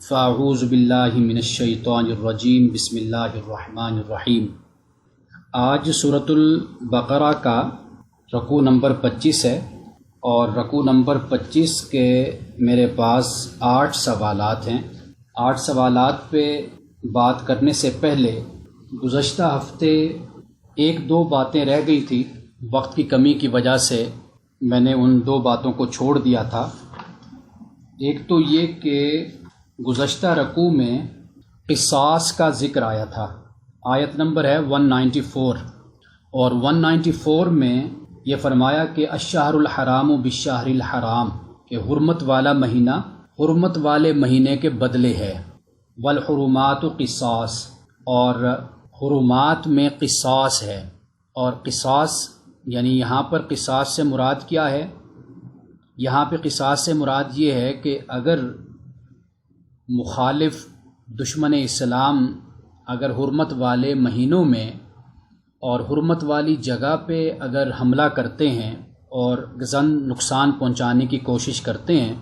فاعوذ باللہ من الشیطان الرجیم بسم اللہ الرحمن الرحیم۔ آج سورۃ البقرہ کا رکوع نمبر 25 ہے اور رکوع نمبر 25 کے میرے پاس 8 سوالات ہیں۔ 8 سوالات پہ بات کرنے سے پہلے گزشتہ ہفتے 1-2 باتیں رہ گئی تھی، وقت کی کمی کی وجہ سے میں نے ان 2 باتوں کو چھوڑ دیا تھا۔ ایک تو یہ کہ گزشتہ رکوع میں قصاص کا ذکر آیا تھا، آیت نمبر ہے 194، اور 194 میں یہ فرمایا کہ الشہر الحرام بالشہر الحرام، کہ حرمت والا مہینہ حرمت والے مہینے کے بدلے ہے، والحرمات قصاص، اور حرمات میں قصاص ہے۔ اور قصاص یعنی یہاں پر قصاص سے مراد کیا ہے؟ یہاں پہ قصاص سے مراد یہ ہے کہ اگر مخالف دشمن اسلام اگر حرمت والے مہینوں میں اور حرمت والی جگہ پہ اگر حملہ کرتے ہیں اور غزن نقصان پہنچانے کی کوشش کرتے ہیں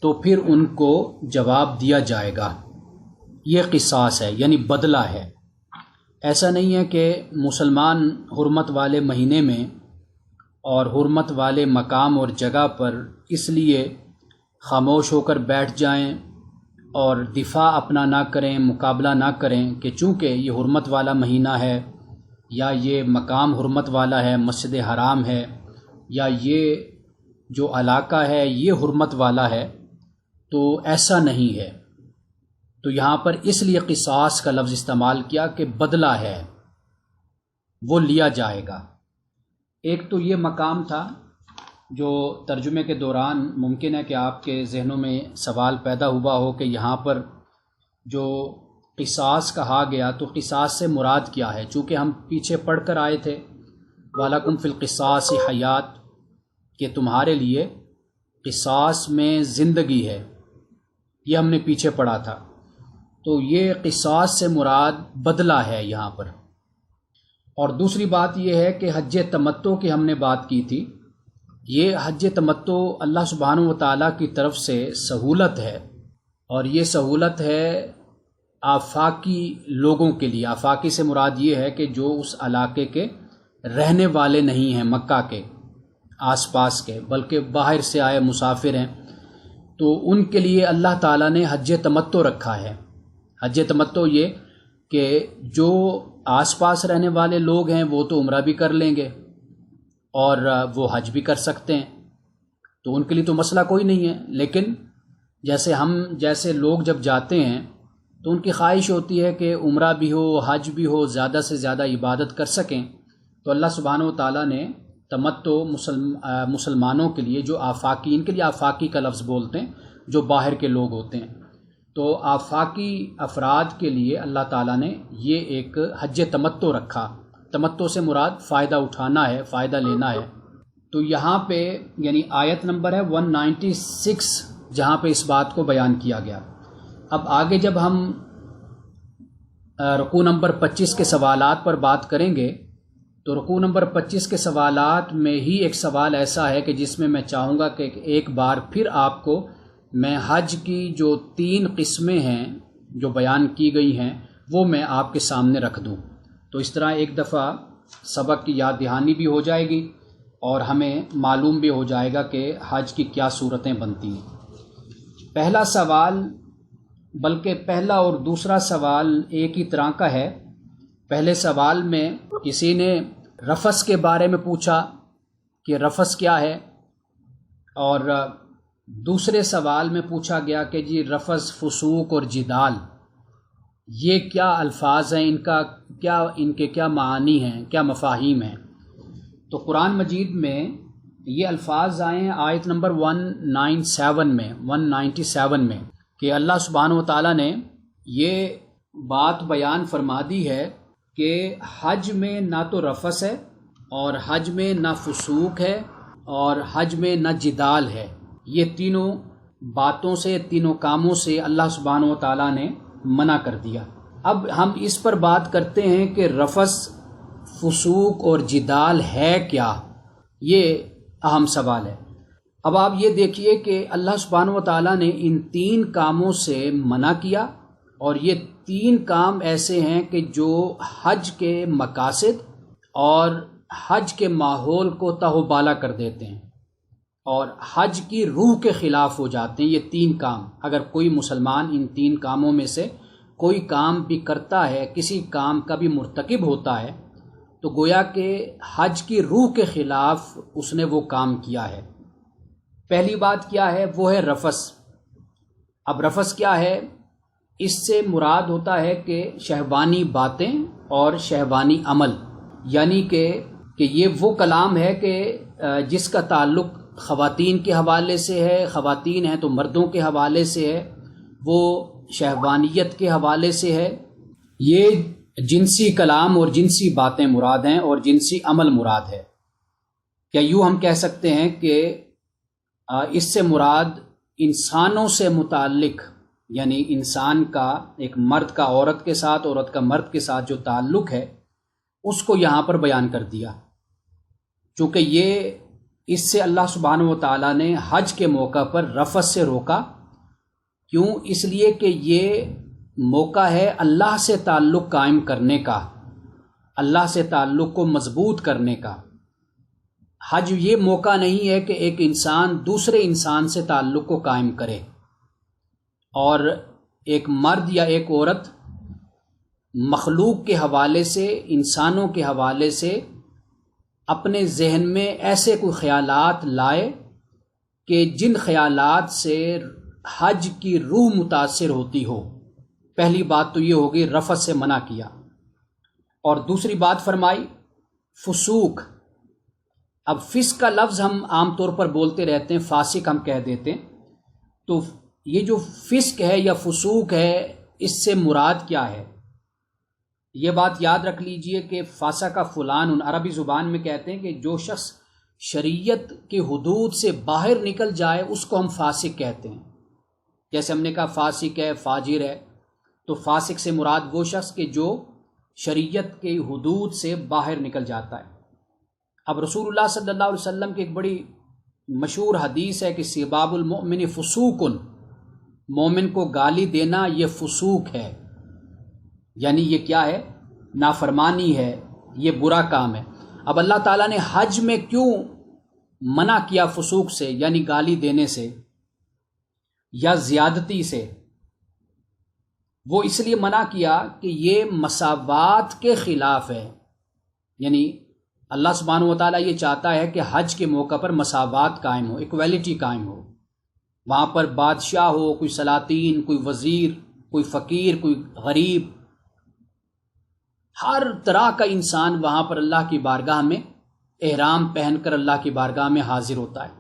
تو پھر ان کو جواب دیا جائے گا۔ یہ قصاص ہے، یعنی بدلہ ہے۔ ایسا نہیں ہے کہ مسلمان حرمت والے مہینے میں اور حرمت والے مقام اور جگہ پر اس لیے خاموش ہو کر بیٹھ جائیں اور دفاع اپنا نہ کریں، مقابلہ نہ کریں کہ چونکہ یہ حرمت والا مہینہ ہے یا یہ مقام حرمت والا ہے، مسجد حرام ہے، یا یہ جو علاقہ ہے یہ حرمت والا ہے، تو ایسا نہیں ہے۔ تو یہاں پر اس لیے قصاص کا لفظ استعمال کیا کہ بدلہ ہے، وہ لیا جائے گا۔ ایک تو یہ مقام تھا جو ترجمے کے دوران ممکن ہے کہ آپ کے ذہنوں میں سوال پیدا ہوا ہو کہ یہاں پر جو قصاص کہا گیا تو قصاص سے مراد کیا ہے؟ چونکہ ہم پیچھے پڑھ کر آئے تھے وَلَكُمْ فِي الْقِصَاصِ حَيَاةٌ، کہ تمہارے لیے قصاص میں زندگی ہے، یہ ہم نے پیچھے پڑھا تھا۔ تو یہ قصاص سے مراد بدلہ ہے یہاں پر۔ اور دوسری بات یہ ہے کہ حج تمتع کی ہم نے بات کی تھی۔ یہ حج تمتع اللہ سبحانہ و تعالیٰ کی طرف سے سہولت ہے، اور یہ سہولت ہے آفاقی لوگوں کے لیے۔ آفاقی سے مراد یہ ہے کہ جو اس علاقے کے رہنے والے نہیں ہیں، مکہ کے آس پاس کے، بلکہ باہر سے آئے مسافر ہیں، تو ان کے لیے اللہ تعالیٰ نے حج تمتع رکھا ہے۔ حج تمتع یہ کہ جو آس پاس رہنے والے لوگ ہیں وہ تو عمرہ بھی کر لیں گے اور وہ حج بھی کر سکتے ہیں، تو ان کے لیے تو مسئلہ کوئی نہیں ہے۔ لیکن جیسے ہم جیسے لوگ جب جاتے ہیں تو ان کی خواہش ہوتی ہے کہ عمرہ بھی ہو، حج بھی ہو، زیادہ سے زیادہ عبادت کر سکیں، تو اللہ سبحانہ و تعالیٰ نے تمتع مسلمانوں کے لیے جو آفاقی، ان کے لیے آفاقی کا لفظ بولتے ہیں جو باہر کے لوگ ہوتے ہیں، تو آفاقی افراد کے لیے اللہ تعالیٰ نے یہ ایک حج تمتع رکھا۔ تمتع سے مراد فائدہ اٹھانا ہے، فائدہ لینا ہے۔ تو یہاں پہ یعنی آیت نمبر ہے 196 جہاں پہ اس بات کو بیان کیا گیا۔ اب آگے جب ہم رکوع نمبر 25 کے سوالات پر بات کریں گے تو رکوع نمبر 25 کے سوالات میں ہی ایک سوال ایسا ہے کہ جس میں میں چاہوں گا کہ ایک بار پھر آپ کو میں حج کی جو 3 قسمیں ہیں جو بیان کی گئی ہیں وہ میں آپ کے سامنے رکھ دوں، تو اس طرح ایک دفعہ سبق کی یاد دہانی بھی ہو جائے گی اور ہمیں معلوم بھی ہو جائے گا کہ حج کی کیا صورتیں بنتی ہیں۔ پہلا سوال، بلکہ پہلا اور دوسرا سوال ایک ہی طرح کا ہے۔ پہلے سوال میں کسی نے رفث کے بارے میں پوچھا کہ رفث کیا ہے، اور دوسرے سوال میں پوچھا گیا کہ جی رفث، فسوق اور جدال یہ کیا الفاظ ہیں، ان کے کیا معانی ہیں، کیا مفاہیم ہیں۔ تو قرآن مجید میں یہ الفاظ آئے ہیں آیت نمبر 197 میں کہ اللہ سبحانہ و تعالیٰ نے یہ بات بیان فرما دی ہے کہ حج میں نہ تو رفث ہے، اور حج میں نہ فسوق ہے، اور حج میں نہ جدال ہے۔ یہ تینوں باتوں سے، تینوں کاموں سے اللہ سبحانہ و تعالیٰ نے منع کر دیا۔ اب ہم اس پر بات کرتے ہیں کہ رفث، فسوق اور جدال ہے کیا، یہ اہم سوال ہے۔ اب آپ یہ دیکھیے کہ اللہ سبحانہ و تعالیٰ نے ان 3 کاموں سے منع کیا، اور یہ 3 کام ایسے ہیں کہ جو حج کے مقاصد اور حج کے ماحول کو تہو بالا کر دیتے ہیں اور حج کی روح کے خلاف ہو جاتے ہیں۔ یہ 3 کام، اگر کوئی مسلمان ان 3 کاموں میں سے کوئی کام بھی کرتا ہے، کسی کام کا بھی مرتکب ہوتا ہے، تو گویا کہ حج کی روح کے خلاف اس نے وہ کام کیا ہے۔ پہلی بات کیا ہے؟ وہ ہے رفث۔ اب رفث کیا ہے؟ اس سے مراد ہوتا ہے کہ شہوانی باتیں اور شہوانی عمل، یعنی کہ یہ وہ کلام ہے کہ جس کا تعلق خواتین کے حوالے سے ہے، خواتین ہیں تو مردوں کے حوالے سے ہے، وہ شہوانیت کے حوالے سے ہے۔ یہ جنسی کلام اور جنسی باتیں مراد ہیں اور جنسی عمل مراد ہے۔ کیا یوں ہم کہہ سکتے ہیں کہ اس سے مراد انسانوں سے متعلق، یعنی انسان کا، ایک مرد کا عورت کے ساتھ، عورت کا مرد کے ساتھ جو تعلق ہے اس کو یہاں پر بیان کر دیا، چونکہ یہ اس سے اللہ سبحانہ و تعالیٰ نے حج کے موقع پر رفث سے روکا۔ کیوں؟ اس لیے کہ یہ موقع ہے اللہ سے تعلق قائم کرنے کا، اللہ سے تعلق کو مضبوط کرنے کا۔ حج یہ موقع نہیں ہے کہ ایک انسان دوسرے انسان سے تعلق کو قائم کرے، اور ایک مرد یا ایک عورت مخلوق کے حوالے سے، انسانوں کے حوالے سے اپنے ذہن میں ایسے کوئی خیالات لائے کہ جن خیالات سے حج کی روح متاثر ہوتی ہو۔ پہلی بات تو یہ ہوگی، رفث سے منع کیا۔ اور دوسری بات فرمائی فسوق۔ اب فسق کا لفظ ہم عام طور پر بولتے رہتے ہیں، فاسق ہم کہہ دیتے ہیں، تو یہ جو فسق ہے یا فسوق ہے، اس سے مراد کیا ہے؟ یہ بات یاد رکھ لیجئے کہ فاسق فلان، ان عربی زبان میں کہتے ہیں کہ جو شخص شریعت کی حدود سے باہر نکل جائے اس کو ہم فاسق کہتے ہیں۔ جیسے ہم نے کہا فاسق ہے، فاجر ہے، تو فاسق سے مراد وہ شخص کہ جو شریعت کی حدود سے باہر نکل جاتا ہے۔ اب رسول اللہ صلی اللہ علیہ وسلم کی ایک بڑی مشہور حدیث ہے کہ سباب المؤمن فسوق، مومن کو گالی دینا یہ فسوق ہے، یعنی یہ کیا ہے؟ نافرمانی ہے، یہ برا کام ہے۔ اب اللہ تعالیٰ نے حج میں کیوں منع کیا فسوق سے، یعنی گالی دینے سے یا زیادتی سے؟ وہ اس لیے منع کیا کہ یہ مساوات کے خلاف ہے، یعنی اللہ سبحانہ و تعالیٰ یہ چاہتا ہے کہ حج کے موقع پر مساوات قائم ہو، ایکویلٹی قائم ہو۔ وہاں پر بادشاہ ہو، کوئی سلاطین، کوئی وزیر، کوئی فقیر، کوئی غریب، ہر طرح کا انسان وہاں پر اللہ کی بارگاہ میں احرام پہن کر اللہ کی بارگاہ میں حاضر ہوتا ہے،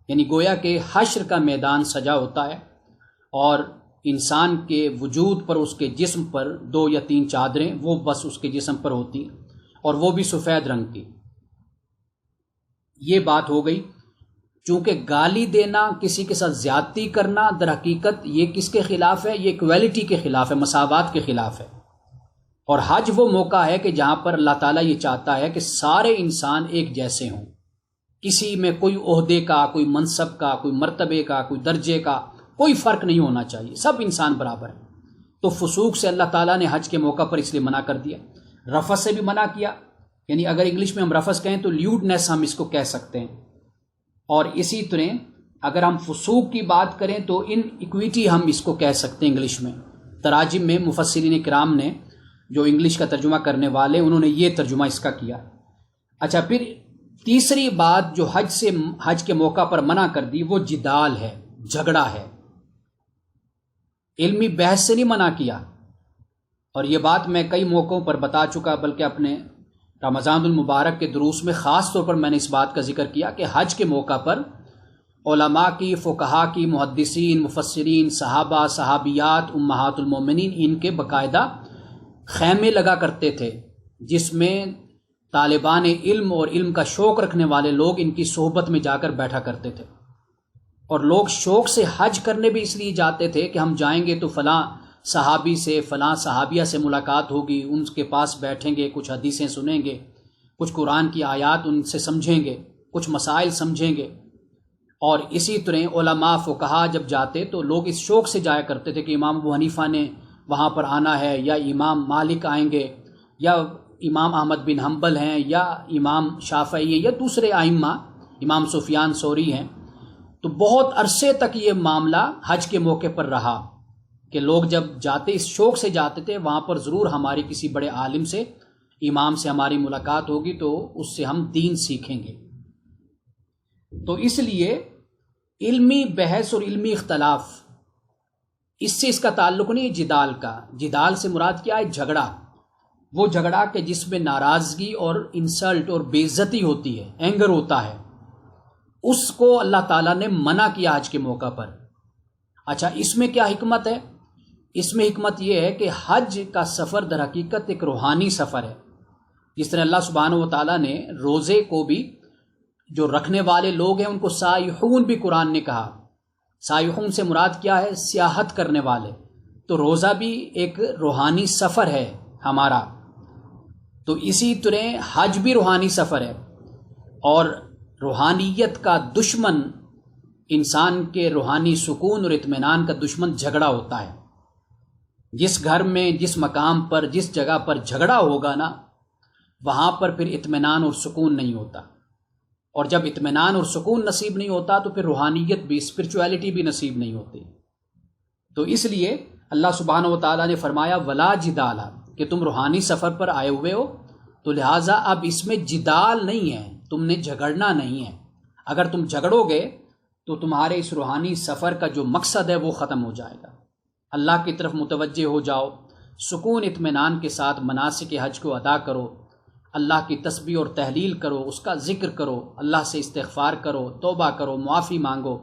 یعنی گویا کہ حشر کا میدان سجا ہوتا ہے، اور انسان کے وجود پر، اس کے جسم پر 2 یا 3 چادریں وہ بس اس کے جسم پر ہوتی ہیں، اور وہ بھی سفید رنگ کی۔ یہ بات ہو گئی۔ چونکہ گالی دینا، کسی کے ساتھ زیادتی کرنا، در حقیقت یہ کس کے خلاف ہے؟ یہ ایکویلٹی کے خلاف ہے، مساوات کے خلاف ہے۔ اور حج وہ موقع ہے کہ جہاں پر اللہ تعالیٰ یہ چاہتا ہے کہ سارے انسان ایک جیسے ہوں، کسی میں کوئی عہدے کا، کوئی منصب کا، کوئی مرتبے کا، کوئی درجے کا کوئی فرق نہیں ہونا چاہیے، سب انسان برابر ہیں۔ تو فسوق سے اللہ تعالیٰ نے حج کے موقع پر اس لیے منع کر دیا۔ رفث سے بھی منع کیا، یعنی اگر انگلش میں ہم رفث کہیں تو لیوڈنس ہم اس کو کہہ سکتے ہیں، اور اسی طرح اگر ہم فسوق کی بات کریں تو ان ایکویٹی ہم اس کو کہہ سکتے ہیں انگلش میں۔ تراجم میں مفسرین کرام نے، جو انگلش کا ترجمہ کرنے والے، انہوں نے یہ ترجمہ اس کا کیا۔ اچھا، پھر تیسری بات جو حج کے موقع پر منع کر دی وہ جدال ہے، جھگڑا ہے۔ علمی بحث سے نہیں منع کیا، اور یہ بات میں کئی موقعوں پر بتا چکا، بلکہ اپنے رمضان المبارک کے دروس میں خاص طور پر میں نے اس بات کا ذکر کیا کہ حج کے موقع پر علماء کی، فقہا کی، محدثین، مفسرین، صحابہ، صحابیات، امہات المومنین، ان کے باقاعدہ خیمے لگا کرتے تھے، جس میں طالبان علم اور علم کا شوق رکھنے والے لوگ ان کی صحبت میں جا کر بیٹھا کرتے تھے۔ اور لوگ شوق سے حج کرنے بھی اس لیے جاتے تھے کہ ہم جائیں گے تو فلاں صحابی سے، فلاں صحابیہ سے ملاقات ہوگی، ان کے پاس بیٹھیں گے، کچھ حدیثیں سنیں گے، کچھ قرآن کی آیات ان سے سمجھیں گے، کچھ مسائل سمجھیں گے۔ اور اسی طرح علماء فقہا جب جاتے تو لوگ اس شوق سے جایا کرتے تھے کہ امام ابو حنیفہ نے وہاں پر آنا ہے، یا امام مالک آئیں گے، یا امام احمد بن حنبل ہیں، یا امام شافعی ہیں، یا دوسرے ائمہ، امام سفیان ثوری ہیں۔ تو بہت عرصے تک یہ معاملہ حج کے موقع پر رہا کہ لوگ جب جاتے اس شوق سے جاتے تھے وہاں پر ضرور ہماری کسی بڑے عالم سے، امام سے ہماری ملاقات ہوگی تو اس سے ہم دین سیکھیں گے۔ تو اس لیے علمی بحث اور علمی اختلاف، اس سے اس کا تعلق نہیں ہے جدال کا۔ جدال سے مراد کیا ہے؟ جھگڑا، وہ جھگڑا کہ جس میں ناراضگی اور انسلٹ اور بے عزتی ہوتی ہے، اینگر ہوتا ہے، اس کو اللہ تعالیٰ نے منع کیا حج کے موقع پر۔ اچھا، اس میں کیا حکمت ہے؟ اس میں حکمت یہ ہے کہ حج کا سفر در حقیقت ایک روحانی سفر ہے۔ جس طرح اللہ سبحانہ و تعالیٰ نے روزے کو بھی، جو رکھنے والے لوگ ہیں ان کو سائحون بھی قرآن نے کہا۔ سائحون سے مراد کیا ہے؟ سیاحت کرنے والے۔ تو روزہ بھی ایک روحانی سفر ہے ہمارا، تو اسی طرح حج بھی روحانی سفر ہے۔ اور روحانیت کا دشمن، انسان کے روحانی سکون اور اطمینان کا دشمن جھگڑا ہوتا ہے۔ جس گھر میں، جس مقام پر، جس جگہ پر جھگڑا ہوگا نا، وہاں پر پھر اطمینان اور سکون نہیں ہوتا، اور جب اطمینان اور سکون نصیب نہیں ہوتا تو پھر روحانیت بھی، اسپرچویلٹی بھی نصیب نہیں ہوتی۔ تو اس لیے اللہ سبحانہ و تعالیٰ نے فرمایا ولا جدال، کہ تم روحانی سفر پر آئے ہوئے ہو تو لہٰذا اب اس میں جدال نہیں ہے، تم نے جھگڑنا نہیں ہے۔ اگر تم جھگڑو گے تو تمہارے اس روحانی سفر کا جو مقصد ہے وہ ختم ہو جائے گا۔ اللہ کی طرف متوجہ ہو جاؤ، سکون اطمینان کے ساتھ مناسک حج کو ادا کرو، اللہ کی تسبیح اور تحلیل کرو، اس کا ذکر کرو، اللہ سے استغفار کرو، توبہ کرو، معافی مانگو،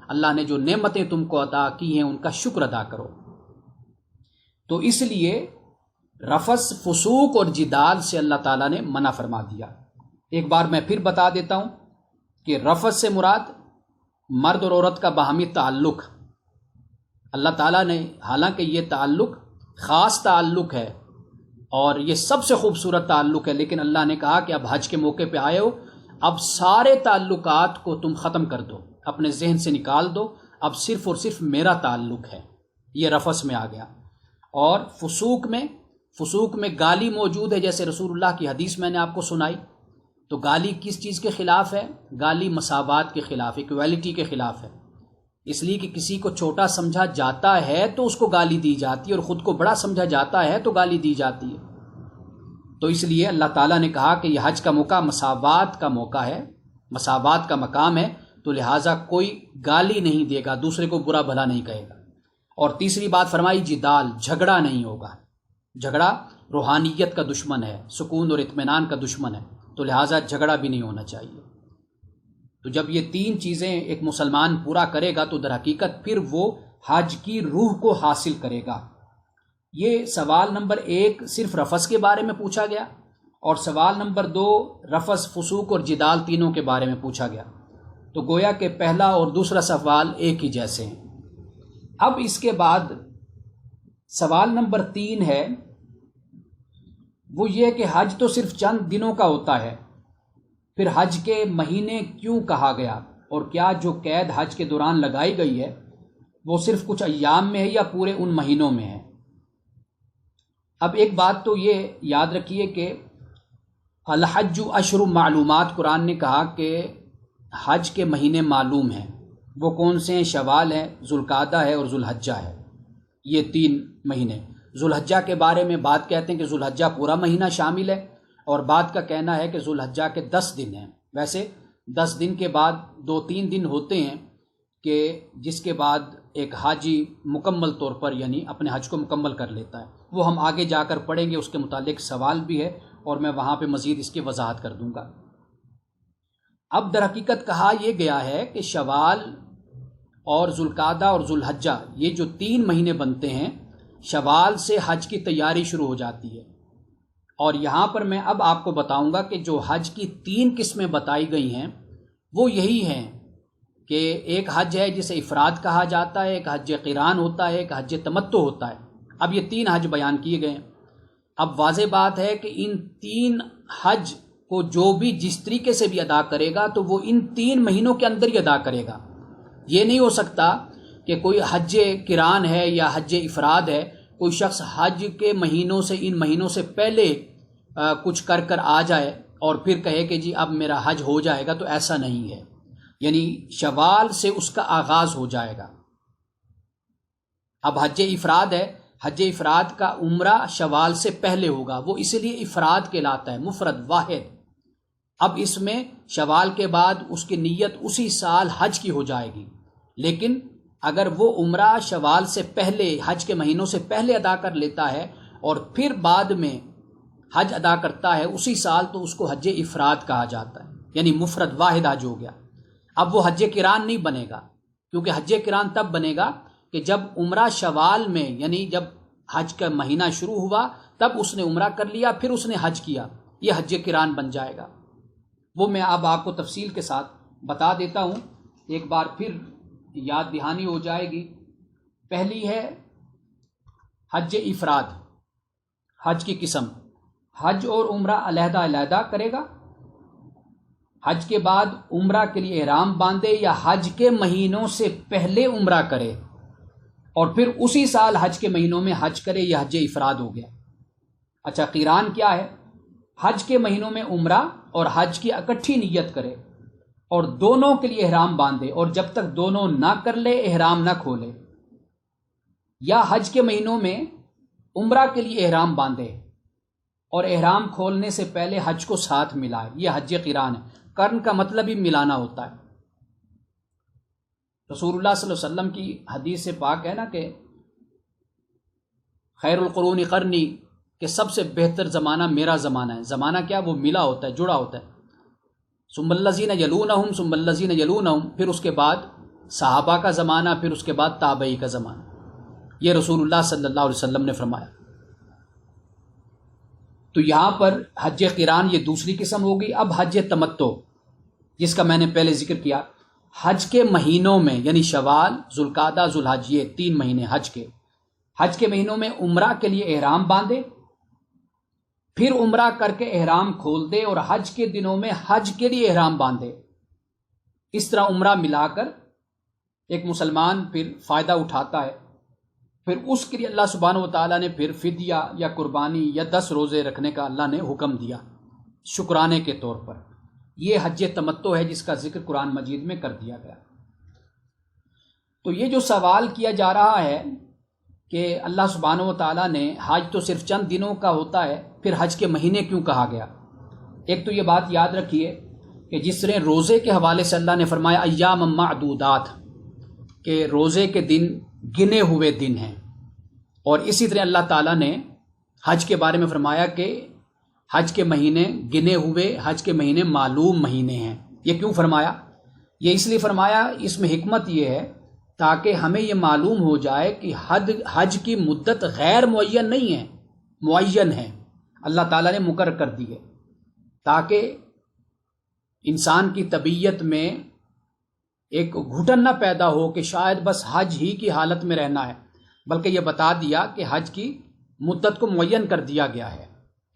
اللہ نے جو نعمتیں تم کو عطا کی ہیں ان کا شکر ادا کرو۔ تو اس لیے رفث، فسوق اور جدال سے اللہ تعالیٰ نے منع فرما دیا۔ ایک بار میں پھر بتا دیتا ہوں کہ رفث سے مراد مرد اور عورت کا باہمی تعلق۔ اللہ تعالیٰ نے، حالانکہ یہ تعلق خاص تعلق ہے اور یہ سب سے خوبصورت تعلق ہے، لیکن اللہ نے کہا کہ اب حج کے موقع پہ آئے ہو، اب سارے تعلقات کو تم ختم کر دو، اپنے ذہن سے نکال دو، اب صرف اور صرف میرا تعلق ہے۔ یہ رفث میں آ گیا۔ اور فسوق میں گالی موجود ہے، جیسے رسول اللہ کی حدیث میں نے آپ کو سنائی۔ تو گالی کس چیز کے خلاف ہے؟ گالی مساوات کے خلاف، ایکویلٹی کے خلاف ہے۔ اس لیے کہ کسی کو چھوٹا سمجھا جاتا ہے تو اس کو گالی دی جاتی ہے، اور خود کو بڑا سمجھا جاتا ہے تو گالی دی جاتی ہے۔ تو اس لیے اللہ تعالیٰ نے کہا کہ یہ حج کا موقع مساوات کا موقع ہے، مساوات کا مقام ہے، تو لہٰذا کوئی گالی نہیں دے گا، دوسرے کو برا بھلا نہیں کہے گا۔ اور تیسری بات فرمائی جدال، جھگڑا نہیں ہوگا۔ جھگڑا روحانیت کا دشمن ہے، سکون اور اطمینان کا دشمن ہے، تو لہٰذا جھگڑا بھی نہیں ہونا چاہیے۔ تو جب یہ تین چیزیں ایک مسلمان پورا کرے گا تو در حقیقت پھر وہ حج کی روح کو حاصل کرے گا۔ یہ سوال نمبر 1 صرف رفث کے بارے میں پوچھا گیا، اور سوال نمبر 2 رفث، فسوق اور جدال تینوں کے بارے میں پوچھا گیا۔ تو گویا کہ پہلا اور دوسرا سوال ایک ہی جیسے ہیں۔ اب اس کے بعد سوال نمبر 3 ہے، وہ یہ کہ حج تو صرف چند دنوں کا ہوتا ہے، پھر حج کے مہینے کیوں کہا گیا، اور کیا جو قید حج کے دوران لگائی گئی ہے وہ صرف کچھ ایام میں ہے یا پورے ان مہینوں میں ہے؟ اب ایک بات تو یہ یاد رکھیے کہ الحج اشہر معلومات، قرآن نے کہا کہ حج کے مہینے معلوم ہیں۔ وہ کون سے ہیں؟ شوال ہے، ذوالقعدہ ہے اور ذوالحجہ ہے۔ یہ 3 مہینے۔ ذوالحجہ کے بارے میں بات کہتے ہیں کہ ذوالحجہ پورا مہینہ شامل ہے، اور بعد کا کہنا ہے کہ ذوالحجہ کے 10 دن ہیں۔ ویسے 10 دن کے بعد 2-3 دن ہوتے ہیں کہ جس کے بعد ایک حاجی مکمل طور پر یعنی اپنے حج کو مکمل کر لیتا ہے، وہ ہم آگے جا کر پڑھیں گے، اس کے متعلق سوال بھی ہے اور میں وہاں پہ مزید اس کی وضاحت کر دوں گا۔ اب در حقیقت کہا یہ گیا ہے کہ شوال اور ذوالقعدہ اور ذوالحجہ، یہ جو 3 مہینے بنتے ہیں، شوال سے حج کی تیاری شروع ہو جاتی ہے۔ اور یہاں پر میں اب آپ کو بتاؤں گا کہ جو حج کی 3 قسمیں بتائی گئی ہیں وہ یہی ہیں کہ ایک حج ہے جسے افراد کہا جاتا ہے، ایک حج قران ہوتا ہے، ایک حج تمتع ہوتا ہے۔ اب یہ 3 حج بیان کیے گئے ہیں۔ اب واضح بات ہے کہ ان 3 حج کو جو بھی جس طریقے سے بھی ادا کرے گا تو وہ ان 3 مہینوں کے اندر ہی ادا کرے گا۔ یہ نہیں ہو سکتا کہ کوئی حج قران ہے یا حج افراد ہے، کوئی شخص حج کے مہینوں سے ان مہینوں سے پہلے کچھ کر آ جائے اور پھر کہے کہ جی اب میرا حج ہو جائے گا، تو ایسا نہیں ہے۔ یعنی شوال سے اس کا آغاز ہو جائے گا۔ اب حج افراد ہے، حج افراد کا عمرہ شوال سے پہلے ہوگا، وہ اس لیے افراد کہلاتا ہے، مفرد واحد۔ اب اس میں شوال کے بعد اس کی نیت اسی سال حج کی ہو جائے گی، لیکن اگر وہ عمرہ شوال سے پہلے حج کے مہینوں سے پہلے ادا کر لیتا ہے اور پھر بعد میں حج ادا کرتا ہے اسی سال، تو اس کو حج افراد کہا جاتا ہے، یعنی مفرد واحد حج ہو گیا۔ اب وہ حج قران نہیں بنے گا، کیونکہ حج قران تب بنے گا کہ جب عمرہ شوال میں، یعنی جب حج کا مہینہ شروع ہوا تب اس نے عمرہ کر لیا، پھر اس نے حج کیا، یہ حج قران بن جائے گا۔ وہ میں اب آپ کو تفصیل کے ساتھ بتا دیتا ہوں، ایک بار پھر یاد دہانی ہو جائے گی۔ پہلی ہے حج افراد، حج کی قسم، حج اور عمرہ علیحدہ علیحدہ کرے گا، حج کے بعد عمرہ کے لیے احرام باندھے یا حج کے مہینوں سے پہلے عمرہ کرے اور پھر اسی سال حج کے مہینوں میں حج کرے، یہ حج افراد ہو گیا۔ اچھا، قران کیا ہے؟ حج کے مہینوں میں عمرہ اور حج کی اکٹھی نیت کرے اور دونوں کے لیے احرام باندھے، اور جب تک دونوں نہ کر لے احرام نہ کھولے، یا حج کے مہینوں میں عمرہ کے لیے احرام باندھے اور احرام کھولنے سے پہلے حج کو ساتھ ملائے، یہ حج قران ہے۔ قرن کا مطلب ہی ملانا ہوتا ہے۔ رسول اللہ صلی اللہ علیہ وسلم کی حدیث سے پاک ہے نا کہ خیر القرون قرنی، کہ سب سے بہتر زمانہ میرا زمانہ ہے۔ زمانہ کیا؟ وہ ملا ہوتا ہے، جڑا ہوتا ہے۔ ثم الذین یلونہم ثم الذین یلونہم، پھر اس کے بعد صحابہ کا زمانہ، پھر اس کے بعد تابعی کا زمانہ، یہ رسول اللہ صلی اللہ علیہ وسلم نے فرمایا۔ تو یہاں پر حج قران یہ دوسری قسم ہوگی۔ اب حج تمتع، جس کا میں نے پہلے ذکر کیا، حج کے مہینوں میں، یعنی شوال، ذوالقعدہ، ذوالحج، یہ 3 مہینے حج کے مہینوں میں عمرہ کے لیے احرام باندھے، پھر عمرہ کر کے احرام کھول دے اور حج کے دنوں میں حج کے لیے احرام باندھے۔ اس طرح عمرہ ملا کر ایک مسلمان پھر فائدہ اٹھاتا ہے، پھر اس کے لیے اللہ سبحانہ و تعالیٰ نے پھر فدیہ یا قربانی یا 10 روزے رکھنے کا اللہ نے حکم دیا شکرانے کے طور پر۔ یہ حج تمتع ہے جس کا ذکر قرآن مجید میں کر دیا گیا۔ تو یہ جو سوال کیا جا رہا ہے کہ اللہ سبحانہ و تعالیٰ نے حج تو صرف چند دنوں کا ہوتا ہے، پھر حج کے مہینے کیوں کہا گیا؟ ایک تو یہ بات یاد رکھیے کہ جس طرح روزے کے حوالے سے اللہ نے فرمایا ایام معدودات، کہ روزے کے دن گنے ہوئے دن ہیں، اور اسی طرح اللہ تعالیٰ نے حج کے بارے میں فرمایا کہ حج کے مہینے گنے ہوئے، حج کے مہینے معلوم مہینے ہیں۔ یہ کیوں فرمایا؟ یہ اس لیے فرمایا، اس میں حکمت یہ ہے تاکہ ہمیں یہ معلوم ہو جائے کہ حج کی مدت غیر معین نہیں ہے، معین ہے، اللہ تعالیٰ نے مقرر کر دی ہے، تاکہ انسان کی طبیعت میں ایک گھٹن نہ پیدا ہو کہ شاید بس حج ہی کی حالت میں رہنا ہے، بلکہ یہ بتا دیا کہ حج کی مدت کو معین کر دیا گیا ہے،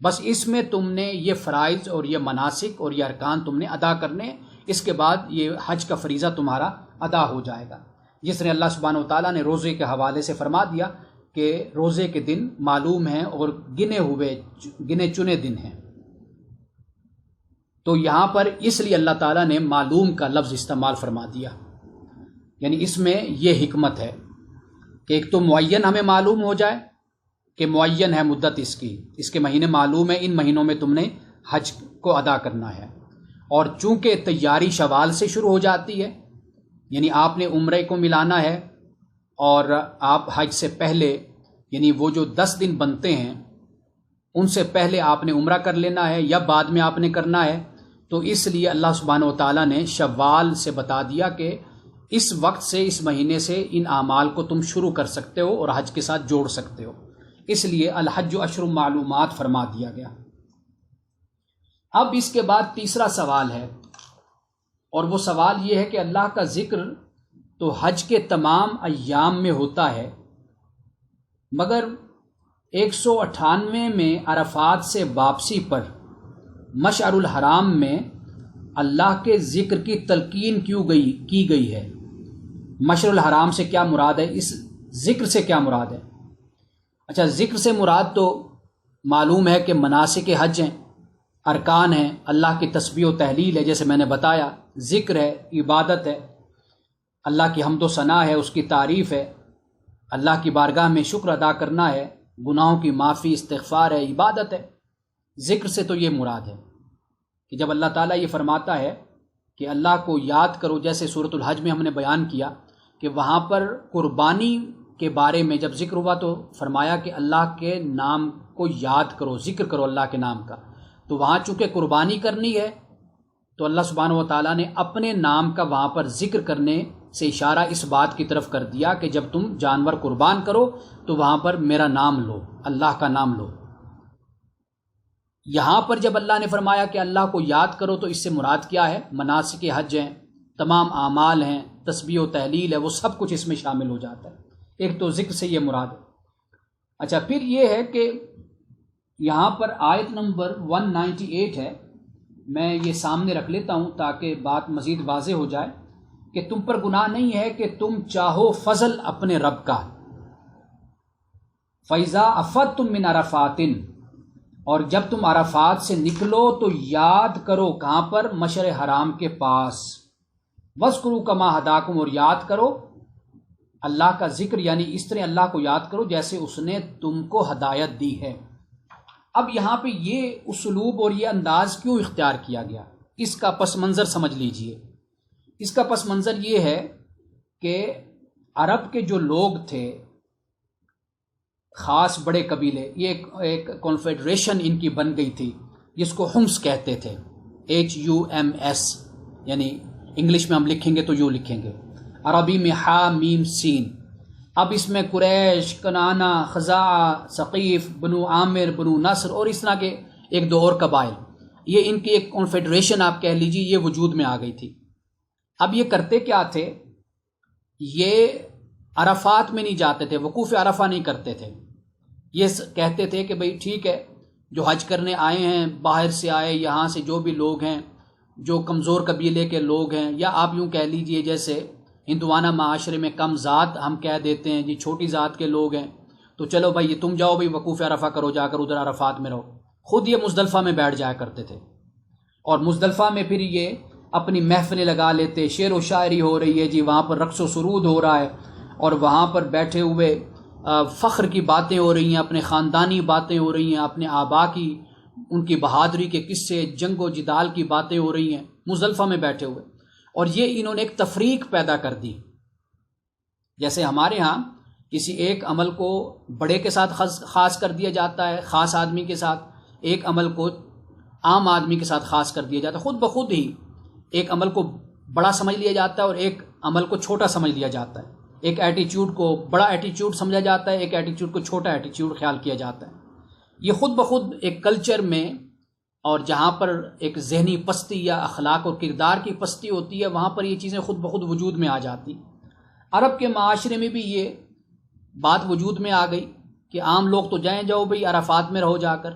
بس اس میں تم نے یہ فرائض اور یہ مناسک اور یہ ارکان تم نے ادا کرنے، اس کے بعد یہ حج کا فریضہ تمہارا ادا ہو جائے گا۔ جس نے اللہ سبحانہ و تعالیٰ نے روزے کے حوالے سے فرما دیا کہ روزے کے دن معلوم ہیں اور گنے چنے دن ہیں، تو یہاں پر اس لیے اللہ تعالیٰ نے معلوم کا لفظ استعمال فرما دیا، یعنی اس میں یہ حکمت ہے کہ ایک تو معین ہمیں معلوم ہو جائے کہ معین ہے مدت اس کے مہینے معلوم ہے، ان مہینوں میں تم نے حج کو ادا کرنا ہے، اور چونکہ تیاری شوال سے شروع ہو جاتی ہے، یعنی آپ نے عمرے کو ملانا ہے اور آپ حج سے پہلے، یعنی وہ جو 10 دن بنتے ہیں ان سے پہلے آپ نے عمرہ کر لینا ہے یا بعد میں آپ نے کرنا ہے، تو اس لیے اللہ سبحانہ و تعالیٰ نے شوال سے بتا دیا کہ اس وقت سے، اس مہینے سے ان اعمال کو تم شروع کر سکتے ہو اور حج کے ساتھ جوڑ سکتے ہو، اس لیے الحج اشہر معلومات فرما دیا گیا۔ اب اس کے بعد تیسرا سوال ہے، اور وہ سوال یہ ہے کہ اللہ کا ذکر تو حج کے تمام ایام میں ہوتا ہے، مگر 198 میں عرفات سے واپسی پر مشعر الحرام میں اللہ کے ذکر کی تلقین کی گئی ہے؟ مشعر الحرام سے کیا مراد ہے؟ اس ذکر سے کیا مراد ہے؟ اچھا، ذکر سے مراد تو معلوم ہے کہ مناسک حج ہیں، ارکان ہیں، اللہ کی تسبیح و تحلیل ہے، جیسے میں نے بتایا، ذکر ہے، عبادت ہے، اللہ کی حمد و ثنا ہے، اس کی تعریف ہے، اللہ کی بارگاہ میں شکر ادا کرنا ہے، گناہوں کی معافی، استغفار ہے، عبادت ہے۔ ذکر سے تو یہ مراد ہے کہ جب اللہ تعالیٰ یہ فرماتا ہے کہ اللہ کو یاد کرو، جیسے سورۃ الحج میں ہم نے بیان کیا کہ وہاں پر قربانی کے بارے میں جب ذکر ہوا تو فرمایا کہ اللہ کے نام کو یاد کرو، ذکر کرو اللہ کے نام کا۔ تو وہاں چونکہ قربانی کرنی ہے تو اللہ سبحانہ و تعالیٰ نے اپنے نام کا وہاں پر ذکر کرنے سے اشارہ اس بات کی طرف کر دیا کہ جب تم جانور قربان کرو تو وہاں پر میرا نام لو، اللہ کا نام لو۔ یہاں پر جب اللہ نے فرمایا کہ اللہ کو یاد کرو تو اس سے مراد کیا ہے؟ مناسک حج ہیں، تمام اعمال ہیں، تسبیح و تحلیل ہے، وہ سب کچھ اس میں شامل ہو جاتا ہے۔ ایک تو ذکر سے یہ مراد ہے۔ اچھا، پھر یہ ہے کہ یہاں پر آیت نمبر 198 ہے، میں یہ سامنے رکھ لیتا ہوں تاکہ بات مزید واضح ہو جائے کہ تم پر گناہ نہیں ہے کہ تم چاہو فضل اپنے رب کا۔ فَإِذَا أَفَضْتُم مِّنْ عَرَفَاتٍ، اور جب تم عرفات سے نکلو تو یاد کرو، کہاں پر؟ مشعر حرام کے پاس۔ وَاذْكُرُوا كَمَا هَدَاكُمْ، اور یاد کرو اللہ کا ذکر، یعنی اس طرح اللہ کو یاد کرو جیسے اس نے تم کو ہدایت دی ہے۔ اب یہاں پہ یہ اسلوب اور یہ انداز کیوں اختیار کیا گیا؟ اس کا پس منظر سمجھ لیجئے۔ اس کا پس منظر یہ ہے کہ عرب کے جو لوگ تھے، خاص بڑے قبیلے، یہ ایک کنفیڈریشن ان کی بن گئی تھی جس کو حمص کہتے تھے، HUMS، یعنی انگلش میں ہم لکھیں گے تو یوں لکھیں گے، عربی میں حا میم سین۔ اب اس میں قریش، کنانہ، خزاعہ، ثقیف، بنو عامر، بنو نصر اور اس طرح کے ایک دو اور قبائل، یہ ان کی ایک کنفیڈریشن آپ کہہ لیجیے، یہ وجود میں آ گئی تھی۔ اب یہ کرتے کیا تھے؟ یہ عرفات میں نہیں جاتے تھے، وقوف عرفہ نہیں کرتے تھے۔ یہ کہتے تھے کہ بھئی ٹھیک ہے، جو حج کرنے آئے ہیں، باہر سے آئے، یہاں سے جو بھی لوگ ہیں، جو کمزور قبیلے کے لوگ ہیں، یا آپ یوں کہہ لیجئے جیسے ہندوانہ معاشرے میں کم ذات ہم کہہ دیتے ہیں جی، چھوٹی ذات کے لوگ ہیں، تو چلو بھائی تم جاؤ بھائی وقوف عرفہ کرو، جا کر ادھر عرفات میں رہو۔ خود یہ مزدلفہ میں بیٹھ جایا کرتے تھے، اور مزدلفہ میں پھر یہ اپنی محفلیں لگا لیتے، شعر و شاعری ہو رہی ہے جی، وہاں پر رقص و سرود ہو رہا ہے، اور وہاں پر بیٹھے ہوئے فخر کی باتیں ہو رہی ہیں، اپنے خاندانی باتیں ہو رہی ہیں، اپنے آبا کی، ان کی بہادری کے قصے، جنگ و جدال کی باتیں ہو رہی ہیں مزدلفہ میں بیٹھے ہوئے۔ اور یہ انہوں نے ایک تفریق پیدا کر دی۔ جیسے ہمارے ہاں کسی ایک عمل کو بڑے کے ساتھ خاص کر دیا جاتا ہے، خاص آدمی کے ساتھ، ایک عمل کو عام آدمی کے ساتھ خاص کر دیا جاتا ہے، خود بخود ہی ایک عمل کو بڑا سمجھ لیا جاتا ہے اور ایک عمل کو چھوٹا سمجھ لیا جاتا ہے، ایک ایٹیچیوڈ کو بڑا ایٹیچیوڈ سمجھا جاتا ہے، ایک ایٹیچیوڈ کو چھوٹا ایٹیچیوڈ خیال کیا جاتا ہے۔ یہ خود بخود ایک کلچر میں، اور جہاں پر ایک ذہنی پستی یا اخلاق اور کردار کی پستی ہوتی ہے، وہاں پر یہ چیزیں خود بخود وجود میں آ جاتی۔ عرب کے معاشرے میں بھی یہ بات وجود میں آ گئی کہ عام لوگ تو جاؤ بھئی عرفات میں رہو جا کر،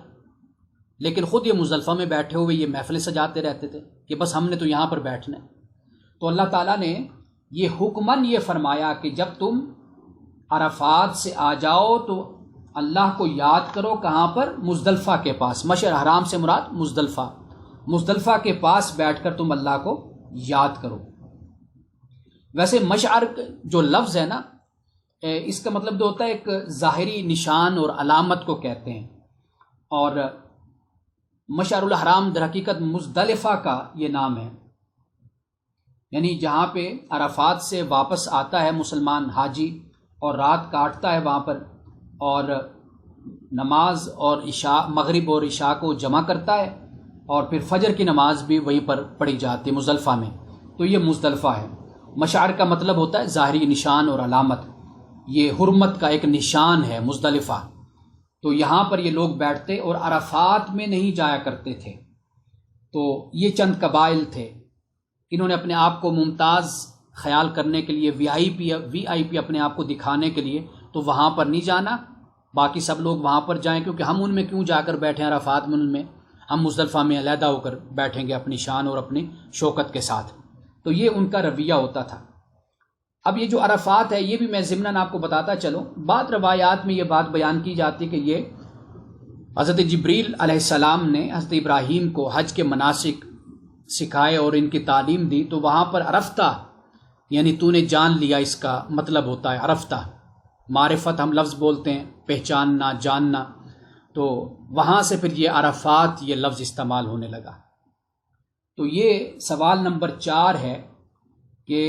لیکن خود یہ مزدلفہ میں بیٹھے ہوئے یہ محفلیں سجاتے رہتے تھے کہ بس ہم نے تو یہاں پر بیٹھنا ہے۔ تو اللہ تعالیٰ نے یہ حکماً یہ فرمایا کہ جب تم عرفات سے آ جاؤ تو اللہ کو یاد کرو، کہاں پر؟ مزدلفہ کے پاس۔ مشعر حرام سے مراد مزدلفہ، مزدلفہ کے پاس بیٹھ کر تم اللہ کو یاد کرو۔ ویسے مشعر جو لفظ ہے نا، اس کا مطلب جو ہوتا ہے ایک ظاہری نشان اور علامت کو کہتے ہیں، اور مشعر الحرام در حقیقت مزدلفہ کا یہ نام ہے، یعنی جہاں پہ عرفات سے واپس آتا ہے مسلمان حاجی اور رات کاٹتا ہے وہاں پر، اور نماز اور عشاء، مغرب اور عشاء کو جمع کرتا ہے، اور پھر فجر کی نماز بھی وہیں پر پڑھی جاتی ہے مزدلفہ میں، تو یہ مزدلفہ ہے۔ مشعر کا مطلب ہوتا ہے ظاہری نشان اور علامت، یہ حرمت کا ایک نشان ہے مزدلفہ۔ تو یہاں پر یہ لوگ بیٹھتے اور عرفات میں نہیں جایا کرتے تھے۔ تو یہ چند قبائل تھے، انہوں نے اپنے آپ کو ممتاز خیال کرنے کے لیے، وی آئی پی اپنے آپ کو دکھانے کے لیے، تو وہاں پر نہیں جانا، باقی سب لوگ وہاں پر جائیں، کیونکہ ہم ان میں کیوں جا کر بیٹھے ہیں عرفات میں، ان میں ہم مزدلفہ میں علیحدہ ہو کر بیٹھیں گے اپنی شان اور اپنی شوکت کے ساتھ. تو یہ ان کا رویہ ہوتا تھا. اب یہ جو عرفات ہے یہ بھی میں ضمناً آپ کو بتاتا چلوں. بعض روایات میں یہ بات بیان کی جاتی ہے کہ یہ حضرت جبریل علیہ السلام نے حضرت ابراہیم کو حج کے مناسک سکھائے اور ان کی تعلیم دی. تو وہاں پر عرفتہ یعنی تو نے جان لیا اس کا مطلب ہوتا ہے عرفتہ. معرفت ہم لفظ بولتے ہیں پہچاننا جاننا، تو وہاں سے پھر یہ عرفات یہ لفظ استعمال ہونے لگا. تو یہ سوال نمبر 4 ہے کہ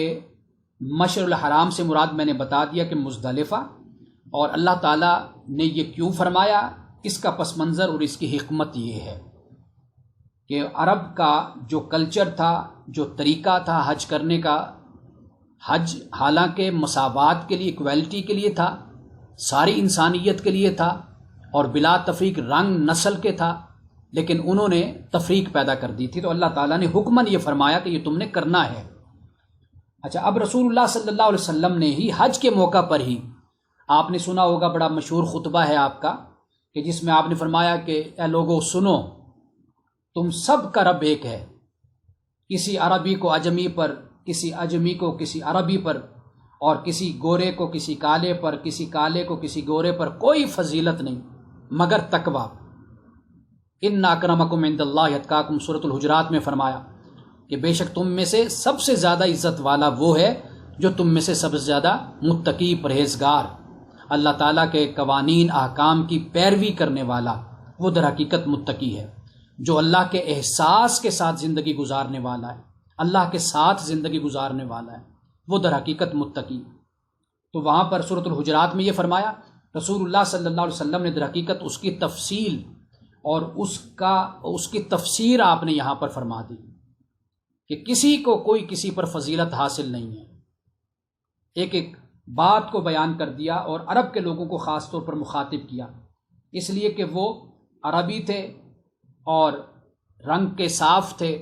مشعر الحرام سے مراد میں نے بتا دیا کہ مزدلفہ، اور اللہ تعالیٰ نے یہ کیوں فرمایا، اس کا پس منظر اور اس کی حکمت یہ ہے کہ عرب کا جو کلچر تھا، جو طریقہ تھا حج کرنے کا، حج حالانکہ مساوات کے لیے، ایکویلٹی کے لیے تھا، ساری انسانیت کے لیے تھا اور بلا تفریق رنگ نسل کے تھا، لیکن انہوں نے تفریق پیدا کر دی تھی. تو اللہ تعالیٰ نے حکماً یہ فرمایا کہ یہ تم نے کرنا ہے. اچھا، اب رسول اللہ صلی اللہ علیہ وسلم نے ہی حج کے موقع پر ہی، آپ نے سنا ہوگا بڑا مشہور خطبہ ہے آپ کا کہ جس میں آپ نے فرمایا کہ اے لوگو سنو، تم سب کا رب ایک ہے. کسی عربی کو عجمی پر، کسی عجمی کو کسی عربی پر، اور کسی گورے کو کسی کالے پر، کسی کالے کو کسی گورے پر کوئی فضیلت نہیں مگر تقویٰ. ان اکرمکم عند اللہ اتقاکم، سورۃ الحجرات میں فرمایا کہ بے شک تم میں سے سب سے زیادہ عزت والا وہ ہے جو تم میں سے سب سے زیادہ متقی، پرہیزگار، اللہ تعالیٰ کے قوانین احکام کی پیروی کرنے والا، وہ در حقیقت متقی ہے. جو اللہ کے احساس کے ساتھ زندگی گزارنے والا ہے، اللہ کے ساتھ زندگی گزارنے والا ہے، وہ در حقیقت متقی. تو وہاں پر سورۃ الحجرات میں یہ فرمایا، رسول اللہ صلی اللہ علیہ وسلم نے در حقیقت اس کی تفصیل اور اس کی تفسیر آپ نے یہاں پر فرما دی کہ کسی کو کوئی کسی پر فضیلت حاصل نہیں ہے. ایک ایک بات کو بیان کر دیا اور عرب کے لوگوں کو خاص طور پر مخاطب کیا، اس لیے کہ وہ عربی تھے اور رنگ کے صاف تھے.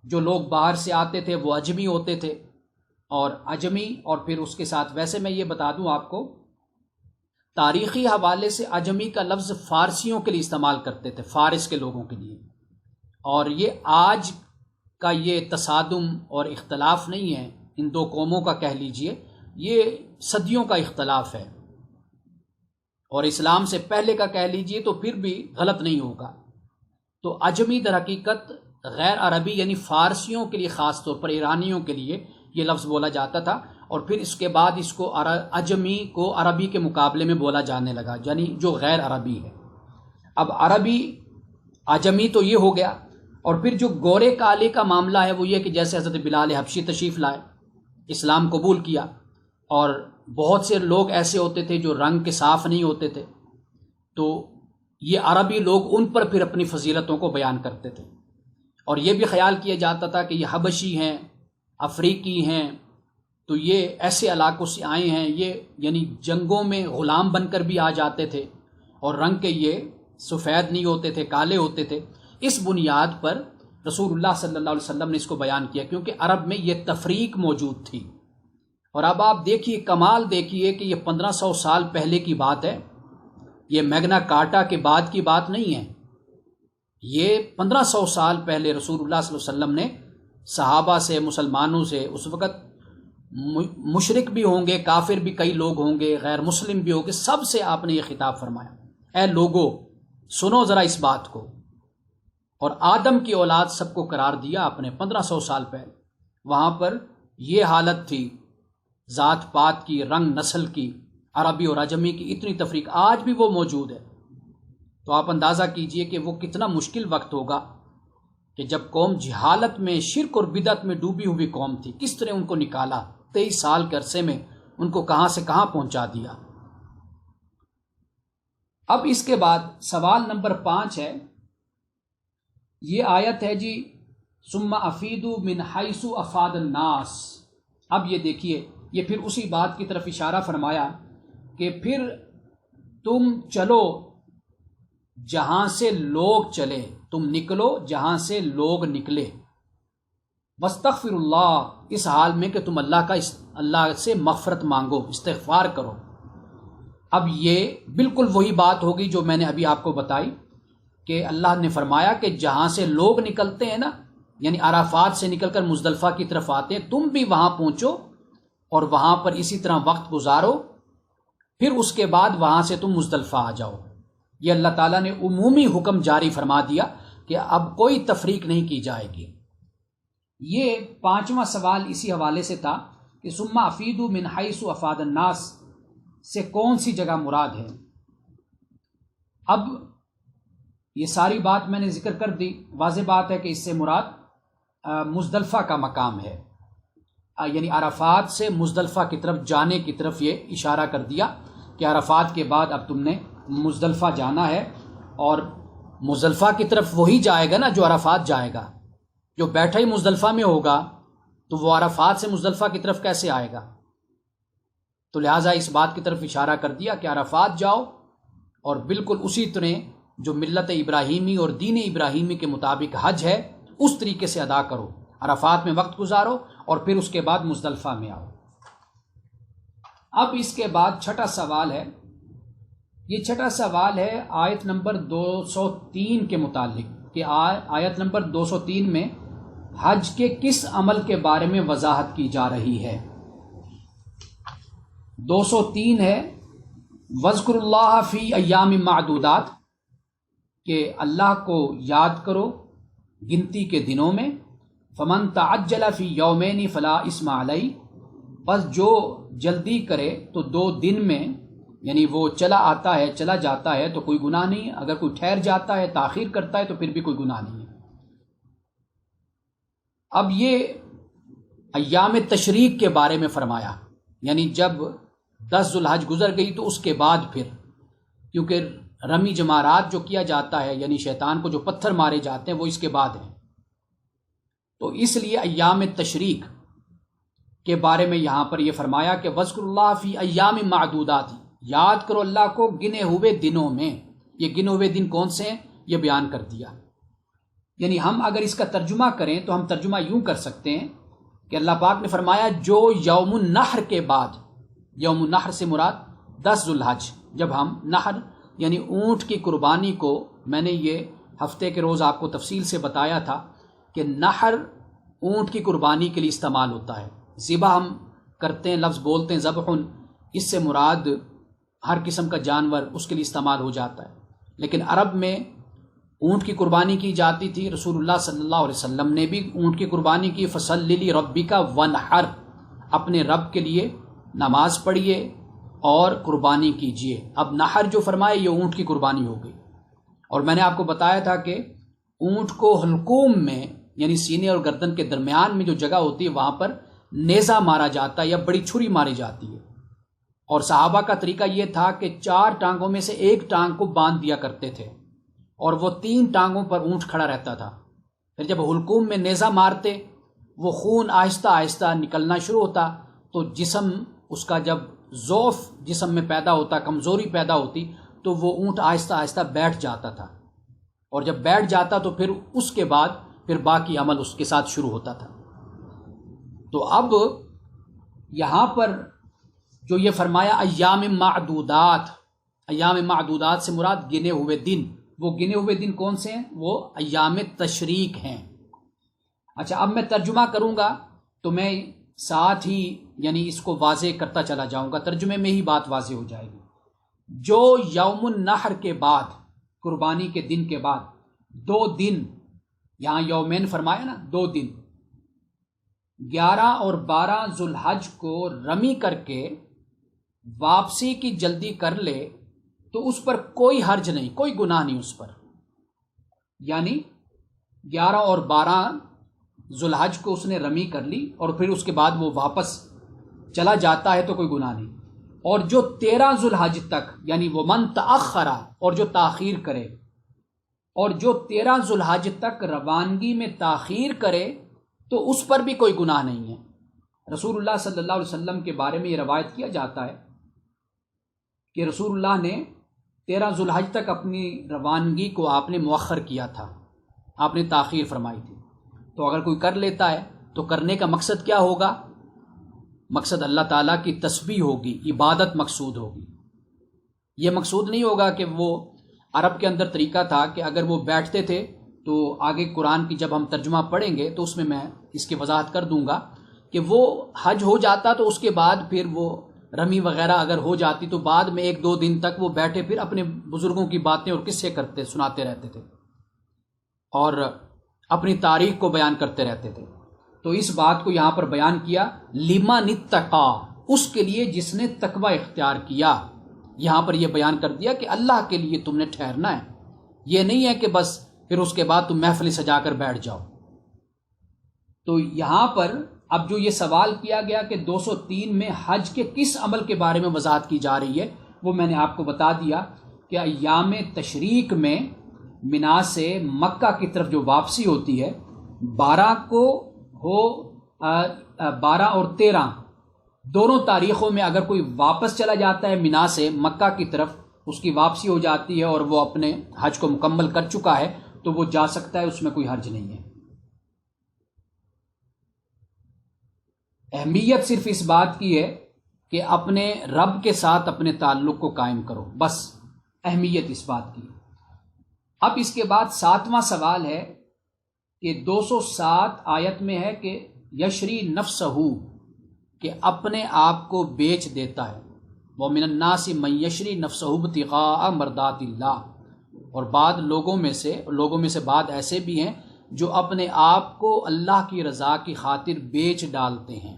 جو لوگ باہر سے آتے تھے وہ عجمی ہوتے تھے، اور عجمی، اور پھر اس کے ساتھ ویسے میں یہ بتا دوں آپ کو، تاریخی حوالے سے عجمی کا لفظ فارسیوں کے لیے استعمال کرتے تھے، فارس کے لوگوں کے لیے. اور یہ آج کا یہ تصادم اور اختلاف نہیں ہے ان دو قوموں کا، کہہ لیجئے یہ صدیوں کا اختلاف ہے، اور اسلام سے پہلے کا کہہ لیجئے تو پھر بھی غلط نہیں ہوگا. تو عجمی در حقیقت غیر عربی یعنی فارسیوں کے لیے، خاص طور پر ایرانیوں کے لیے یہ لفظ بولا جاتا تھا، اور پھر اس کے بعد اس کو عجمی کو عربی کے مقابلے میں بولا جانے لگا، یعنی جو غیر عربی ہے. اب عربی عجمی تو یہ ہو گیا، اور پھر جو گورے کالے کا معاملہ ہے وہ یہ کہ جیسے حضرت بلال حبشی تشریف لائے، اسلام قبول کیا، اور بہت سے لوگ ایسے ہوتے تھے جو رنگ کے صاف نہیں ہوتے تھے، تو یہ عربی لوگ ان پر پھر اپنی فضیلتوں کو بیان کرتے تھے، اور یہ بھی خیال کیا جاتا تھا کہ یہ حبشی ہیں، افریقی ہیں، تو یہ ایسے علاقوں سے آئے ہیں، یہ یعنی جنگوں میں غلام بن کر بھی آ جاتے تھے، اور رنگ کے یہ سفید نہیں ہوتے تھے، کالے ہوتے تھے. اس بنیاد پر رسول اللہ صلی اللہ علیہ وسلم نے اس کو بیان کیا، کیونکہ عرب میں یہ تفریق موجود تھی. اور اب آپ دیکھیے، کمال دیکھیے کہ یہ 1500 سال پہلے کی بات ہے، یہ میگنا کارٹا کے بعد کی بات نہیں ہے. یہ 1500 سال پہلے رسول اللہ صلی اللہ علیہ وسلم نے صحابہ سے، مسلمانوں سے، اس وقت مشرک بھی ہوں گے، کافر بھی کئی لوگ ہوں گے، غیر مسلم بھی ہوں گے، سب سے آپ نے یہ خطاب فرمایا، اے لوگو سنو ذرا اس بات کو. اور آدم کی اولاد سب کو قرار دیا آپ نے 1500 سال پہلے. وہاں پر یہ حالت تھی ذات پات کی، رنگ نسل کی، عربی اور عجمی کی اتنی تفریق آج بھی وہ موجود ہے. تو آپ اندازہ کیجئے کہ وہ کتنا مشکل وقت ہوگا کہ جب قوم جہالت میں، شرک اور بدعت میں ڈوبی ہوئی قوم تھی، کس طرح ان کو نکالا 23 سال کے عرصے میں، ان کو کہاں سے کہاں پہنچا دیا. اب اس کے بعد سوال نمبر 5 ہے، یہ آیت ہے جی ثم افیدوا من حیث افاد الناس. اب یہ دیکھیے، یہ پھر اسی بات کی طرف اشارہ فرمایا کہ پھر تم چلو جہاں سے لوگ چلے، تم نکلو جہاں سے لوگ نکلے. واستغفر اللہ، اس حال میں کہ تم اللہ سے مغفرت مانگو، استغفار کرو. اب یہ بالکل وہی بات ہوگی جو میں نے ابھی آپ کو بتائی کہ اللہ نے فرمایا کہ جہاں سے لوگ نکلتے ہیں نا، یعنی عرفات سے نکل کر مزدلفہ کی طرف آتے ہیں، تم بھی وہاں پہنچو اور وہاں پر اسی طرح وقت گزارو، پھر اس کے بعد وہاں سے تم مزدلفہ آ جاؤ۔ یہ اللہ تعالیٰ نے عمومی حکم جاری فرما دیا کہ اب کوئی تفریق نہیں کی جائے گی۔ یہ 5واں سوال اسی حوالے سے تھا کہ ثم افیدوا من حیث افاد الناس سے کون سی جگہ مراد ہے۔ اب یہ ساری بات میں نے ذکر کر دی، واضح بات ہے کہ اس سے مراد مزدلفہ کا مقام ہے، یعنی عرفات سے مزدلفہ کی طرف جانے کی طرف یہ اشارہ کر دیا کہ عرفات کے بعد اب تم نے مزدلفہ جانا ہے، اور مزدلفہ کی طرف وہی جائے گا نا جو عرفات جائے گا۔ جو بیٹھا ہی مزدلفہ میں ہوگا تو وہ عرفات سے مزدلفہ کی طرف کیسے آئے گا؟ تو لہٰذا اس بات کی طرف اشارہ کر دیا کہ عرفات جاؤ اور بالکل اسی طرح جو ملت ابراہیمی اور دین ابراہیمی کے مطابق حج ہے اس طریقے سے ادا کرو، عرفات میں وقت گزارو اور پھر اس کے بعد مزدلفہ میں آؤ۔ اب اس کے بعد چھٹا سوال ہے، یہ چھٹا سوال ہے آیت نمبر 203 کے متعلق، کہ آیت نمبر 203 میں حج کے کس عمل کے بارے میں وضاحت کی جا رہی ہے۔ 203 ہے وَاذْكُرُوا اللَّهَ فِي أَيَّامٍ مَّعْدُودَاتٍ، کہ اللہ کو یاد کرو گنتی کے دنوں میں۔ فَمَن تَعَجَّلَ فِي يَوْمَيْنِ فَلَا إِثْمَ عَلَيْهِ، بس جو جلدی کرے تو 2 دن میں، یعنی وہ چلا آتا ہے چلا جاتا ہے تو کوئی گناہ نہیں، اگر کوئی ٹھہر جاتا ہے تاخیر کرتا ہے تو پھر بھی کوئی گناہ نہیں ہے۔ اب یہ ایام تشریق کے بارے میں فرمایا، یعنی جب 10 ذو الحج گزر گئی تو اس کے بعد پھر، کیونکہ رمی جمارات جو کیا جاتا ہے یعنی شیطان کو جو پتھر مارے جاتے ہیں وہ اس کے بعد ہیں، تو اس لیے ایام تشریق کے بارے میں یہاں پر یہ فرمایا کہ وَاذْكُرُوا اللَّهَ فِي أَيَّامٍ مَّعْدُودَاتٍ، یاد کرو اللہ کو گنے ہوئے دنوں میں۔ یہ گنے ہوئے دن کون سے ہیں یہ بیان کر دیا۔ یعنی ہم اگر اس کا ترجمہ کریں تو ہم ترجمہ یوں کر سکتے ہیں کہ اللہ پاک نے فرمایا جو یوم النحر کے بعد، یوم النحر سے مراد 10 ذو الحج، جب ہم نحر یعنی اونٹ کی قربانی کو، میں نے یہ ہفتے کے روز آپ کو تفصیل سے بتایا تھا کہ نحر اونٹ کی قربانی کے لیے استعمال ہوتا ہے، ذبح ہم کرتے ہیں، لفظ بولتے ہیں ذبح، اس سے مراد ہر قسم کا جانور اس کے لیے استعمال ہو جاتا ہے، لیکن عرب میں اونٹ کی قربانی کی جاتی تھی۔ رسول اللہ صلی اللہ علیہ وسلم نے بھی اونٹ کی قربانی کی، فصلی لربک وانحر، اپنے رب کے لیے نماز پڑھیے اور قربانی کیجیے۔ اب نحر جو فرمائے یہ اونٹ کی قربانی ہو گئی، اور میں نے آپ کو بتایا تھا کہ اونٹ کو حلقوم میں یعنی سینے اور گردن کے درمیان میں جو جگہ ہوتی ہے وہاں پر نیزہ مارا جاتا ہے یا بڑی چھری ماری جاتی ہے، اور صحابہ کا طریقہ یہ تھا کہ 4 ٹانگوں میں سے ایک ٹانگ کو باندھ دیا کرتے تھے اور وہ 3 ٹانگوں پر اونٹ کھڑا رہتا تھا۔ پھر جب حلقوم میں نیزہ مارتے وہ خون آہستہ آہستہ نکلنا شروع ہوتا، تو جسم اس کا جب ضعف جسم میں پیدا ہوتا، کمزوری پیدا ہوتی، تو وہ اونٹ آہستہ آہستہ بیٹھ جاتا تھا، اور جب بیٹھ جاتا تو پھر اس کے بعد پھر باقی عمل اس کے ساتھ شروع ہوتا تھا۔ تو اب یہاں پر جو یہ فرمایا ایام معدودات، ایام معدودات سے مراد گنے ہوئے دن، وہ گنے ہوئے دن کون سے ہیں؟ وہ ایام تشریق ہیں۔ اچھا، اب میں ترجمہ کروں گا تو میں ساتھ ہی یعنی اس کو واضح کرتا چلا جاؤں گا، ترجمے میں ہی بات واضح ہو جائے گی۔ جو یوم النحر کے بعد، قربانی کے دن کے بعد 2 دن، یہاں یومین فرمایا نا، 2 دن، 11 اور 12 ذو الحج کو رمی کر کے واپسی کی جلدی کر لے تو اس پر کوئی حرج نہیں، کوئی گناہ نہیں اس پر، یعنی 11 اور 12 ذو الحج کو اس نے رمی کر لی اور پھر اس کے بعد وہ واپس چلا جاتا ہے تو کوئی گناہ نہیں۔ اور جو 13 ذو الحج تک، یعنی وہ من تأخرا، اور جو تاخیر کرے، اور جو 13 ذو الحج تک روانگی میں تاخیر کرے تو اس پر بھی کوئی گناہ نہیں ہے۔ رسول اللہ صلی اللہ علیہ وسلم کے بارے میں یہ روایت کیا جاتا ہے کہ رسول اللہ نے 13 ذو الحج تک اپنی روانگی کو آپ نے مؤخر کیا تھا، آپ نے تاخیر فرمائی تھی۔ تو اگر کوئی کر لیتا ہے تو کرنے کا مقصد کیا ہوگا؟ مقصد اللہ تعالیٰ کی تسبیح ہوگی، عبادت مقصود ہوگی۔ یہ مقصود نہیں ہوگا کہ وہ عرب کے اندر طریقہ تھا کہ اگر وہ بیٹھتے تھے تو آگے قرآن کی جب ہم ترجمہ پڑھیں گے تو اس میں اس کی وضاحت کر دوں گا کہ وہ حج ہو جاتا تو اس کے بعد پھر وہ رمی وغیرہ اگر ہو جاتی تو بعد میں 1-2 دن تک وہ بیٹھے پھر اپنے بزرگوں کی باتیں اور قصے سناتے رہتے تھے اور اپنی تاریخ کو بیان کرتے رہتے تھے. تو اس بات کو یہاں پر بیان کیا لمن اتقا، اس کے لیے جس نے تقوی اختیار کیا. یہاں پر یہ بیان کر دیا کہ اللہ کے لیے تم نے ٹھہرنا ہے، یہ نہیں ہے کہ بس پھر اس کے بعد تم محفل سجا کر بیٹھ جاؤ. تو یہاں پر اب جو یہ سوال کیا گیا کہ 203 میں حج کے کس عمل کے بارے میں وضاحت کی جا رہی ہے، وہ میں نے آپ کو بتا دیا کہ ایام تشریق میں منا سے مکہ کی طرف جو واپسی ہوتی ہے 12 کو ہو 12 اور 13 دونوں تاریخوں میں اگر کوئی واپس چلا جاتا ہے منا سے مکہ کی طرف، اس کی واپسی ہو جاتی ہے اور وہ اپنے حج کو مکمل کر چکا ہے تو وہ جا سکتا ہے، اس میں کوئی حرج نہیں ہے. اہمیت صرف اس بات کی ہے کہ اپنے رب کے ساتھ اپنے تعلق کو قائم کرو، بس اہمیت اس بات کی. اب اس کے بعد 7واں سوال ہے کہ 207 آیت میں ہے کہ یشری نفسہ، کہ اپنے آپ کو بیچ دیتا ہے. وَمِنَ النَّاسِ مَن یشری نفسہ ابتغاء مرضات اللہ، اور بعض لوگوں میں سے بعض ایسے بھی ہیں جو اپنے آپ کو اللہ کی رضا کی خاطر بیچ ڈالتے ہیں.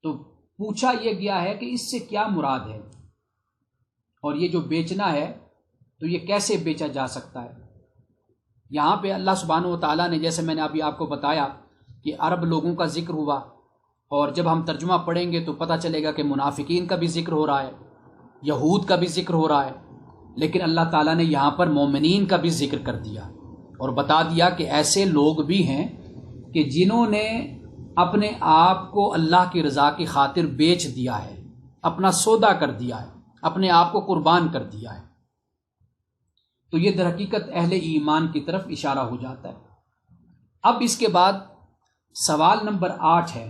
تو پوچھا یہ گیا ہے کہ اس سے کیا مراد ہے، اور یہ جو بیچنا ہے تو یہ کیسے بیچا جا سکتا ہے. یہاں پہ اللہ سبحانہ و تعالیٰ نے، جیسے میں نے ابھی آپ کو بتایا کہ عرب لوگوں کا ذکر ہوا، اور جب ہم ترجمہ پڑھیں گے تو پتہ چلے گا کہ منافقین کا بھی ذکر ہو رہا ہے، یہود کا بھی ذکر ہو رہا ہے، لیکن اللہ تعالیٰ نے یہاں پر مومنین کا بھی ذکر کر دیا اور بتا دیا کہ ایسے لوگ بھی ہیں کہ جنہوں نے اپنے آپ کو اللہ کی رضا کی خاطر بیچ دیا ہے، اپنا سودا کر دیا ہے، اپنے آپ کو قربان کر دیا ہے. تو یہ در حقیقت اہل ایمان کی طرف اشارہ ہو جاتا ہے. اب اس کے بعد سوال نمبر 8 ہے،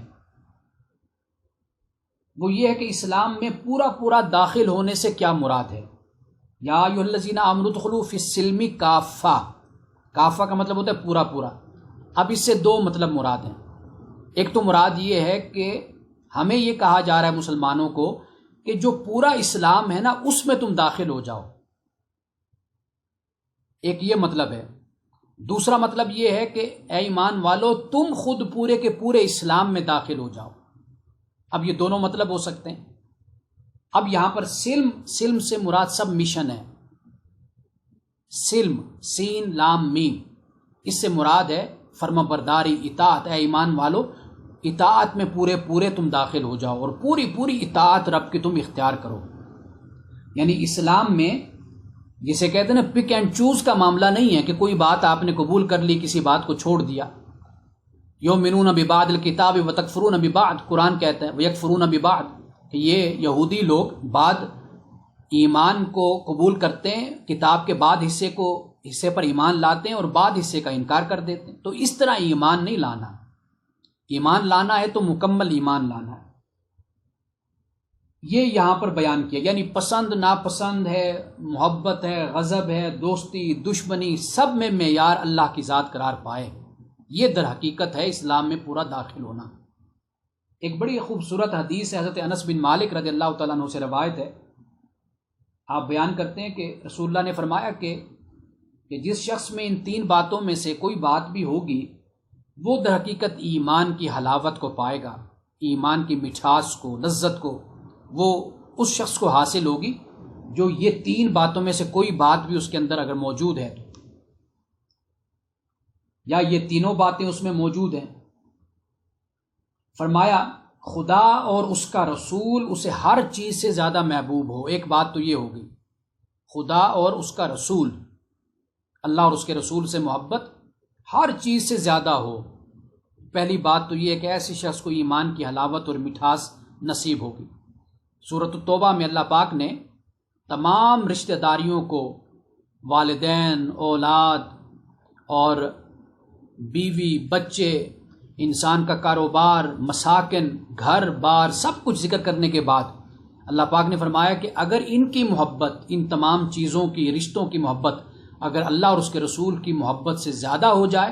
وہ یہ ہے کہ اسلام میں پورا داخل ہونے سے کیا مراد ہے. یا ایھا الذین آمنوا ادخلوا فی السلم کافہ، کافہ کا مطلب ہوتا ہے پورا. اب اس سے 2 مطلب مراد ہیں. ایک تو مراد یہ ہے کہ ہمیں یہ کہا جا رہا ہے مسلمانوں کو کہ جو پورا اسلام ہے نا اس میں تم داخل ہو جاؤ، ایک یہ مطلب ہے. دوسرا مطلب یہ ہے کہ اے ایمان والو تم خود پورے کے پورے اسلام میں داخل ہو جاؤ. اب یہ دونوں مطلب ہو سکتے ہیں. اب یہاں پر سلم سے مراد سب مشن ہے. سلم سین لام میم، اس سے مراد ہے فرما برداری، اطاعت. اے ایمان والو اطاعت میں پورے تم داخل ہو جاؤ اور پوری اطاعت رب کی تم اختیار کرو. یعنی اسلام میں جسے کہتے ہیں نا پک اینڈ چوز کا معاملہ نہیں ہے کہ کوئی بات آپ نے قبول کر لی، کسی بات کو چھوڑ دیا. یؤمنون ببعض الکتاب وتکفرون ببعض، قرآن کہتا ہے ویکفرون ببعض، کہ یہ یہودی لوگ بعد ایمان کو قبول کرتے ہیں، کتاب کے بعد حصے پر ایمان لاتے ہیں اور بعد حصے کا انکار کر دیتے ہیں. تو اس طرح ایمان نہیں لانا. ایمان لانا ہے تو مکمل ایمان لانا ہے. یہ یہاں پر بیان کیا، یعنی پسند ناپسند ہے، محبت ہے، غضب ہے، دوستی دشمنی، سب میں معیار اللہ کی ذات قرار پائے. یہ در حقیقت ہے اسلام میں پورا داخل ہونا. ایک بڑی خوبصورت حدیث ہے، حضرت انس بن مالک رضی اللہ تعالیٰ عنہ سے روایت ہے. آپ بیان کرتے ہیں کہ رسول اللہ نے فرمایا کہ جس شخص میں ان 3 باتوں میں سے کوئی بات بھی ہوگی وہ در حقیقت ایمان کی حلاوت کو پائے گا، ایمان کی مٹھاس کو، لذت کو وہ اس شخص کو حاصل ہوگی جو یہ 3 باتوں میں سے کوئی بات بھی اس کے اندر اگر موجود ہے یا یہ تینوں باتیں اس میں موجود ہیں. فرمایا خدا اور اس کا رسول اسے ہر چیز سے زیادہ محبوب ہو. ایک بات تو یہ ہوگی، خدا اور اس کا رسول، اللہ اور اس کے رسول سے محبت ہر چیز سے زیادہ ہو. پہلی بات تو یہ ہے کہ ایسے شخص کو ایمان کی حلاوت اور مٹھاس نصیب ہوگی. سورۃ التوبہ میں اللہ پاک نے تمام رشتہ داریوں کو، والدین، اولاد اور بیوی، بچے، انسان کا کاروبار، مساکن، گھر بار، سب کچھ ذکر کرنے کے بعد اللہ پاک نے فرمایا کہ اگر ان کی محبت، ان تمام چیزوں کی، رشتوں کی محبت اگر اللہ اور اس کے رسول کی محبت سے زیادہ ہو جائے،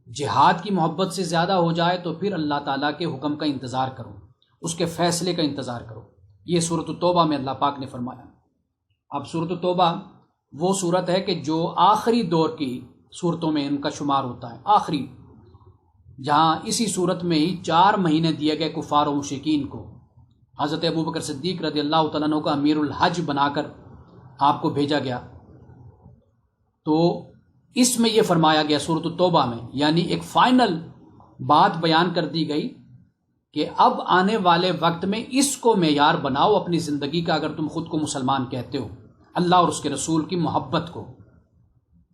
جہاد کی محبت سے زیادہ ہو جائے، تو پھر اللہ تعالیٰ کے حکم کا انتظار کرو، اس کے فیصلے کا انتظار کرو۔ یہ سورۃ التوبہ میں اللہ پاک نے فرمایا۔ اب سورۃ التوبہ وہ سورت ہے کہ جو آخری دور کی صورتوں میں ان کا شمار ہوتا ہے، آخری، جہاں اسی صورت میں ہی 4 مہینے دیے گئے کفار و مشرکین کو۔ حضرت ابوبکر صدیق رضی اللہ تعالیٰ عنہ کا امیر الحج بنا کر آپ کو بھیجا گیا، تو اس میں یہ فرمایا گیا سورۃ التوبہ میں، یعنی ایک فائنل بات بیان کر دی گئی کہ اب آنے والے وقت میں اس کو معیار بناؤ اپنی زندگی کا، اگر تم خود کو مسلمان کہتے ہو، اللہ اور اس کے رسول کی محبت کو۔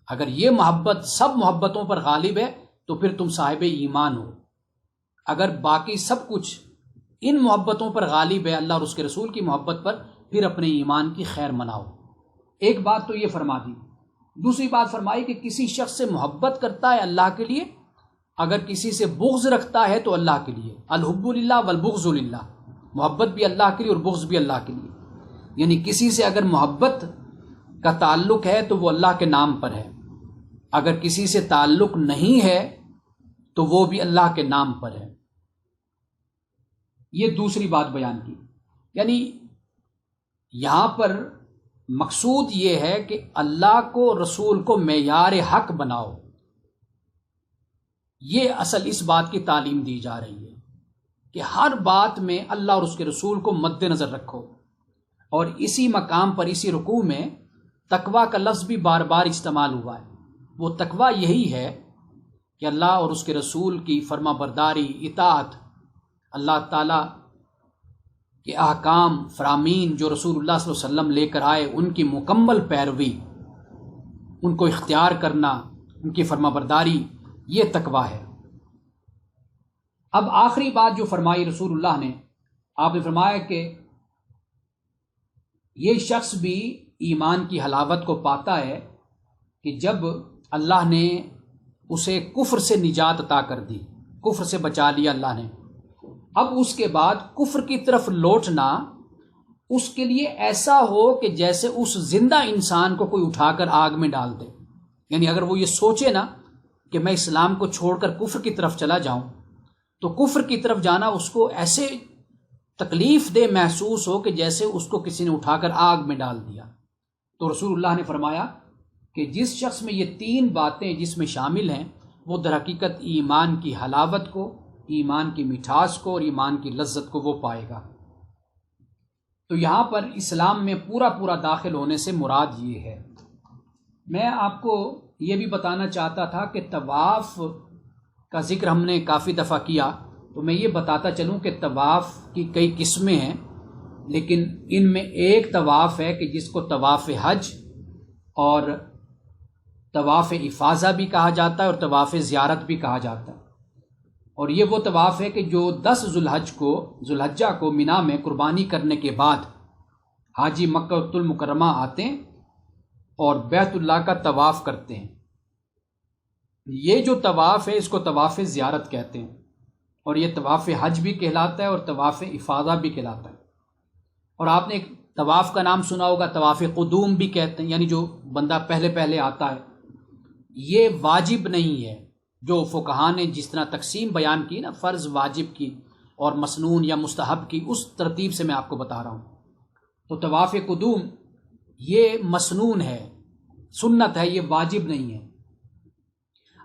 اگر یہ محبت سب محبتوں پر غالب ہے تو پھر تم صاحب ایمان ہو۔ اگر باقی سب کچھ ان محبتوں پر غالب ہے، اللہ اور اس کے رسول کی محبت پر، پھر اپنے ایمان کی خیر مناؤ۔ ایک بات تو یہ فرما دی۔ دوسری بات فرمائی کہ کسی شخص سے محبت کرتا ہے اللہ کے لیے، اگر کسی سے بغض رکھتا ہے تو اللہ کے لیے۔ الحب للہ والبغض للہ، محبت بھی اللہ کے لیے اور بغض بھی اللہ کے لیے۔ یعنی کسی سے اگر محبت کا تعلق ہے تو وہ اللہ کے نام پر ہے، اگر کسی سے تعلق نہیں ہے تو وہ بھی اللہ کے نام پر ہے۔ یہ دوسری بات بیان کی۔ یعنی یہاں پر مقصود یہ ہے کہ اللہ کو، رسول کو معیار حق بناؤ۔ یہ اصل اس بات کی تعلیم دی جا رہی ہے کہ ہر بات میں اللہ اور اس کے رسول کو مد نظر رکھو۔ اور اسی مقام پر، اسی رکوع میں تقویٰ کا لفظ بھی بار بار استعمال ہوا ہے۔ وہ تقویٰ یہی ہے کہ اللہ اور اس کے رسول کی فرما برداری، اطاعت، اللہ تعالیٰ کے احکام فرامین جو رسول اللہ صلی اللہ علیہ وسلم لے کر آئے، ان کی مکمل پیروی، ان کو اختیار کرنا، ان کی فرما برداری، یہ تقویٰ ہے۔ اب آخری بات جو فرمائی رسول اللہ نے، آپ نے فرمایا کہ یہ شخص بھی ایمان کی حلاوت کو پاتا ہے کہ جب اللہ نے اسے کفر سے نجات عطا کر دی، کفر سے بچا لیا اللہ نے، اب اس کے بعد کفر کی طرف لوٹنا اس کے لیے ایسا ہو کہ جیسے اس زندہ انسان کو کوئی اٹھا کر آگ میں ڈال دے۔ یعنی اگر وہ یہ سوچے نا کہ میں اسلام کو چھوڑ کر کفر کی طرف چلا جاؤں، تو کفر کی طرف جانا اس کو ایسے تکلیف دہ محسوس ہو کہ جیسے اس کو کسی نے اٹھا کر آگ میں ڈال دیا۔ تو رسول اللہ نے فرمایا کہ جس شخص میں یہ 3 باتیں جس میں شامل ہیں، وہ در حقیقت ایمان کی حلاوت کو، ایمان کی مٹھاس کو اور ایمان کی لذت کو وہ پائے گا۔ تو یہاں پر اسلام میں پورا داخل ہونے سے مراد یہ ہے۔ میں آپ کو یہ بھی بتانا چاہتا تھا کہ طواف کا ذکر ہم نے کافی دفعہ کیا، تو میں یہ بتاتا چلوں کہ طواف کی کئی قسمیں ہیں، لیکن ان میں ایک طواف ہے کہ جس کو طواف حج اور طواف افاضہ بھی کہا جاتا ہے اور طواف زیارت بھی کہا جاتا ہے۔ اور یہ وہ طواف ہے کہ جو 10 ذوالحجہ کو مینا میں قربانی کرنے کے بعد حاجی مکہ المکرمہ آتے ہیں اور بیت اللہ کا طواف کرتے ہیں۔ یہ جو طواف ہے اس کو طواف زیارت کہتے ہیں، اور یہ طواف حج بھی کہلاتا ہے اور طواف افاضہ بھی کہلاتا ہے۔ اور آپ نے ایک طواف کا نام سنا ہوگا، طواف قدوم بھی کہتے ہیں، یعنی جو بندہ پہلے آتا ہے۔ یہ واجب نہیں ہے، جو فقہاء نے جس طرح تقسیم بیان کی نا، فرض، واجب کی اور مسنون یا مستحب کی، اس ترتیب سے میں آپ کو بتا رہا ہوں۔ تو طواف قدوم یہ مسنون ہے، سنت ہے، یہ واجب نہیں ہے۔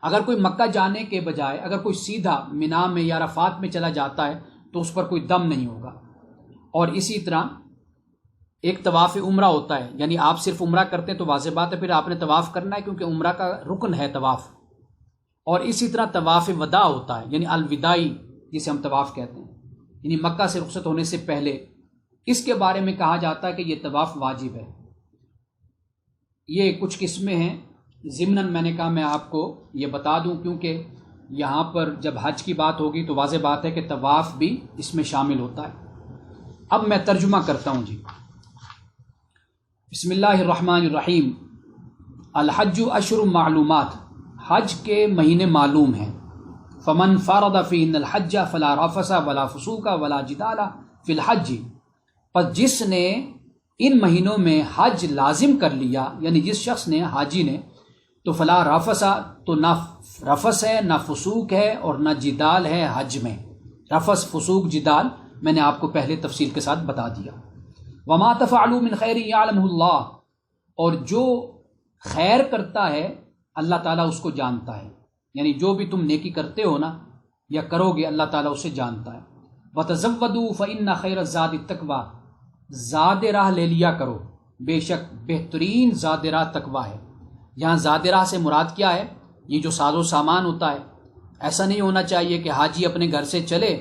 اگر کوئی مکہ جانے کے بجائے اگر کوئی سیدھا مینا میں یا عرفات میں چلا جاتا ہے تو اس پر کوئی دم نہیں ہوگا۔ اور اسی طرح ایک طواف عمرہ ہوتا ہے، یعنی آپ صرف عمرہ کرتے ہیں تو واضح بات ہے پھر آپ نے طواف کرنا ہے، کیونکہ عمرہ کا رکن ہے طواف۔ اور اسی طرح طواف وداع ہوتا ہے، یعنی الوداعی جسے ہم طواف کہتے ہیں، یعنی مکہ سے رخصت ہونے سے پہلے، اس کے بارے میں کہا جاتا ہے کہ یہ طواف واجب ہے۔ یہ کچھ قسمیں ہیں، ضمناً میں نے کہا میں آپ کو یہ بتا دوں، کیونکہ یہاں پر جب حج کی بات ہوگی تو واضح بات ہے کہ طواف بھی اس میں شامل ہوتا ہے۔ اب میں ترجمہ کرتا ہوں جی۔ بسم اللہ الرحمن الرحیم۔ الحج اشہر معلومات، حج کے مہینے معلوم ہیں۔ فمن فرض فیہن الحج فلا رفث ولا فسوق ولا جدال فی الحج، پس جس نے ان مہینوں میں حج لازم کر لیا، یعنی جس شخص نے، حاجی نے، تو فلا رفسا، تو نہ رفس ہے، نہ فسوق ہے، اور نہ جدال ہے حج میں۔ رفس، فسوق، جدال میں نے آپ کو پہلے تفصیل کے ساتھ بتا دیا۔ وما تفعلوا من خیر یعلمہ اللہ، اور جو خیر کرتا ہے اللہ تعالیٰ اس کو جانتا ہے، یعنی جو بھی تم نیکی کرتے ہو نا یا کرو گے اللہ تعالیٰ اسے جانتا ہے۔ وتزودوا فإن خیر الزاد التقویٰ، زاد راہ لے لیا کرو، بے شک بہترین زاد راہ تقویٰ ہے۔ یہاں زاد راہ سے مراد کیا ہے؟ یہ جو ساز و سامان ہوتا ہے، ایسا نہیں ہونا چاہیے کہ حاجی اپنے گھر سے چلے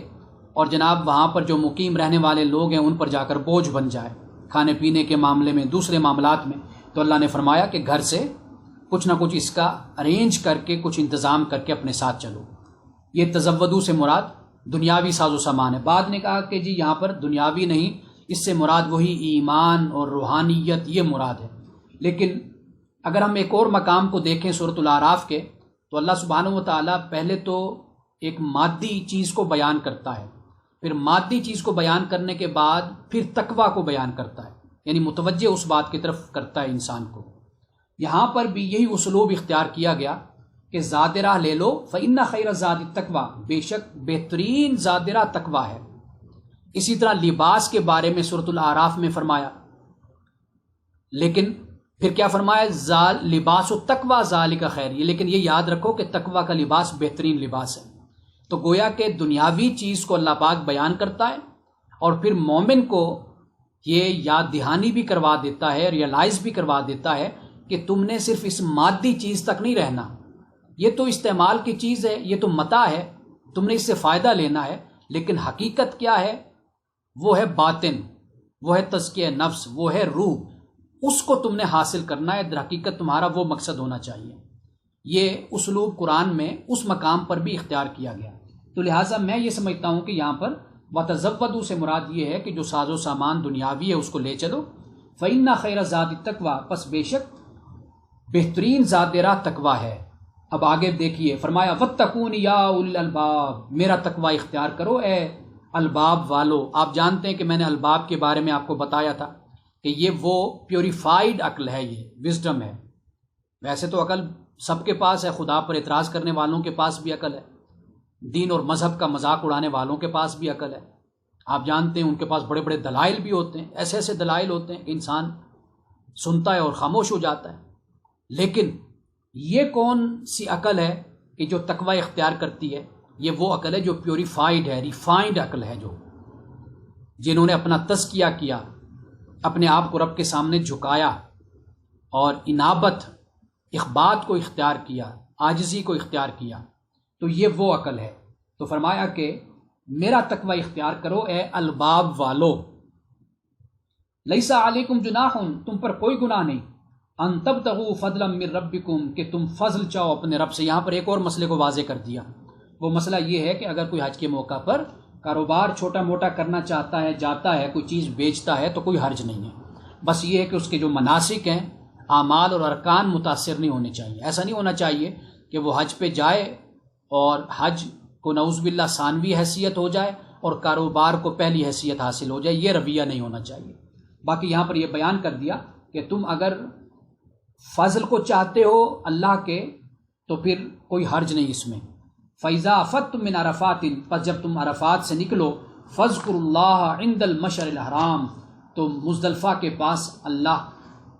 اور جناب وہاں پر جو مقیم رہنے والے لوگ ہیں ان پر جا کر بوجھ بن جائے، کھانے پینے کے معاملے میں، دوسرے معاملات میں۔ تو اللہ نے فرمایا کہ گھر سے کچھ نہ کچھ اس کا ارینج کر کے، کچھ انتظام کر کے اپنے ساتھ چلو۔ یہ تزودو سے مراد دنیاوی ساز و سامان ہے۔ بعد نے کہا کہ جی یہاں پر دنیاوی نہیں، اس سے مراد وہی ایمان اور روحانیت، یہ مراد ہے۔ لیکن اگر ہم ایک اور مقام کو دیکھیں سورۃ الاعراف کے، تو اللہ سبحانہ و تعالیٰ پہلے تو ایک مادی چیز کو بیان کرتا ہے، پھر مادی چیز کو بیان کرنے کے بعد پھر تقویٰ کو بیان کرتا ہے، یعنی متوجہ اس بات کی طرف کرتا ہے انسان کو۔ یہاں پر بھی یہی اسلوب اختیار کیا گیا کہ زاد راہ لے لو، فإن خیر الزاد التقویٰ، بے شک بہترین زاد راہ تقویٰ ہے۔ اسی طرح لباس کے بارے میں سورۃ الاعراف میں فرمایا، لیکن پھر کیا فرمایا؟ لباس التقویٰ ذالک خیر، لیکن یہ یاد رکھو کہ تقویٰ کا لباس بہترین لباس ہے۔ تو گویا کہ دنیاوی چیز کو اللہ پاک بیان کرتا ہے اور پھر مومن کو یہ یاد دہانی بھی کروا دیتا ہے، ریئلائز بھی کروا دیتا ہے کہ تم نے صرف اس مادی چیز تک نہیں رہنا، یہ تو استعمال کی چیز ہے، یہ تو متاع ہے، تم نے اس سے فائدہ لینا ہے، لیکن حقیقت کیا ہے؟ وہ ہے باطن، وہ ہے تزکیہ نفس، وہ ہے روح، اس کو تم نے حاصل کرنا ہے۔ در حقیقت تمہارا وہ مقصد ہونا چاہیے۔ یہ اسلوب قرآن میں اس مقام پر بھی اختیار کیا گیا۔ تو لہٰذا میں یہ سمجھتا ہوں کہ یہاں پر وتزودوا سے مراد یہ ہے کہ جو ساز و سامان دنیاوی ہے اس کو لے چلو، فإن خیر الزاد التقویٰ، پس بے شک بہترین زاد راہ تقویٰ ہے۔ اب آگے دیکھیے، فرمایا واتقون یا اولی الالباب، میرا تقویٰ اختیار کرو اے الباب والو۔ آپ جانتے ہیں کہ میں نے الباب کے بارے میں آپ کو بتایا تھا کہ یہ وہ پیوریفائڈ عقل ہے، یہ وزڈم ہے۔ ویسے تو عقل سب کے پاس ہے، خدا پر اعتراض کرنے والوں کے پاس بھی عقل ہے، دین اور مذہب کا مذاق اڑانے والوں کے پاس بھی عقل ہے۔ آپ جانتے ہیں ان کے پاس بڑے بڑے دلائل بھی ہوتے ہیں، ایسے ایسے دلائل ہوتے ہیں کہ انسان سنتا ہے اور خاموش ہو جاتا ہے۔ لیکن یہ کون سی عقل ہے کہ جو تقوی اختیار کرتی ہے؟ یہ وہ عقل ہے جو پیوریفائڈ ہے، ریفائنڈ عقل ہے، جو جنہوں نے اپنا تزکیہ کیا، اپنے آپ کو رب کے سامنے جھکایا اور انابت، اخبات کو اختیار کیا، عاجزی کو اختیار کیا، تو یہ وہ عقل ہے۔ تو فرمایا کہ میرا تقوی اختیار کرو اے الباب والو، لیس علیکم جناح، تم پر کوئی گناہ نہیں، ان تبتغوا فضلا من ربکم، کہ تم فضل چاہو اپنے رب سے۔ یہاں پر ایک اور مسئلے کو واضح کر دیا۔ وہ مسئلہ یہ ہے کہ اگر کوئی حج کے موقع پر کاروبار چھوٹا موٹا کرنا چاہتا ہے، جاتا ہے، کوئی چیز بیچتا ہے، تو کوئی حرج نہیں ہے۔ بس یہ ہے کہ اس کے جو مناسک ہیں، اعمال اور ارکان متاثر نہیں ہونے چاہیے۔ ایسا نہیں ہونا چاہیے کہ وہ حج پہ جائے اور حج کو نعوذ باللہ ثانوی حیثیت ہو جائے اور کاروبار کو پہلی حیثیت حاصل ہو جائے، یہ رویہ نہیں ہونا چاہیے۔ باقی یہاں پر یہ بیان کر دیا کہ تم اگر فضل کو چاہتے ہو اللہ کے تو پھر کوئی حرج نہیں اس میں۔ فَإِذَا أَفَضْتُم مِّنْ عَرَفَاتٍ، پس جب تم عرفات سے نکلو، فَاذْكُرُوا اللَّهَ عِندَ الْمَشْعَرِ الْحَرَامِ، تو مزدلفہ کے پاس اللہ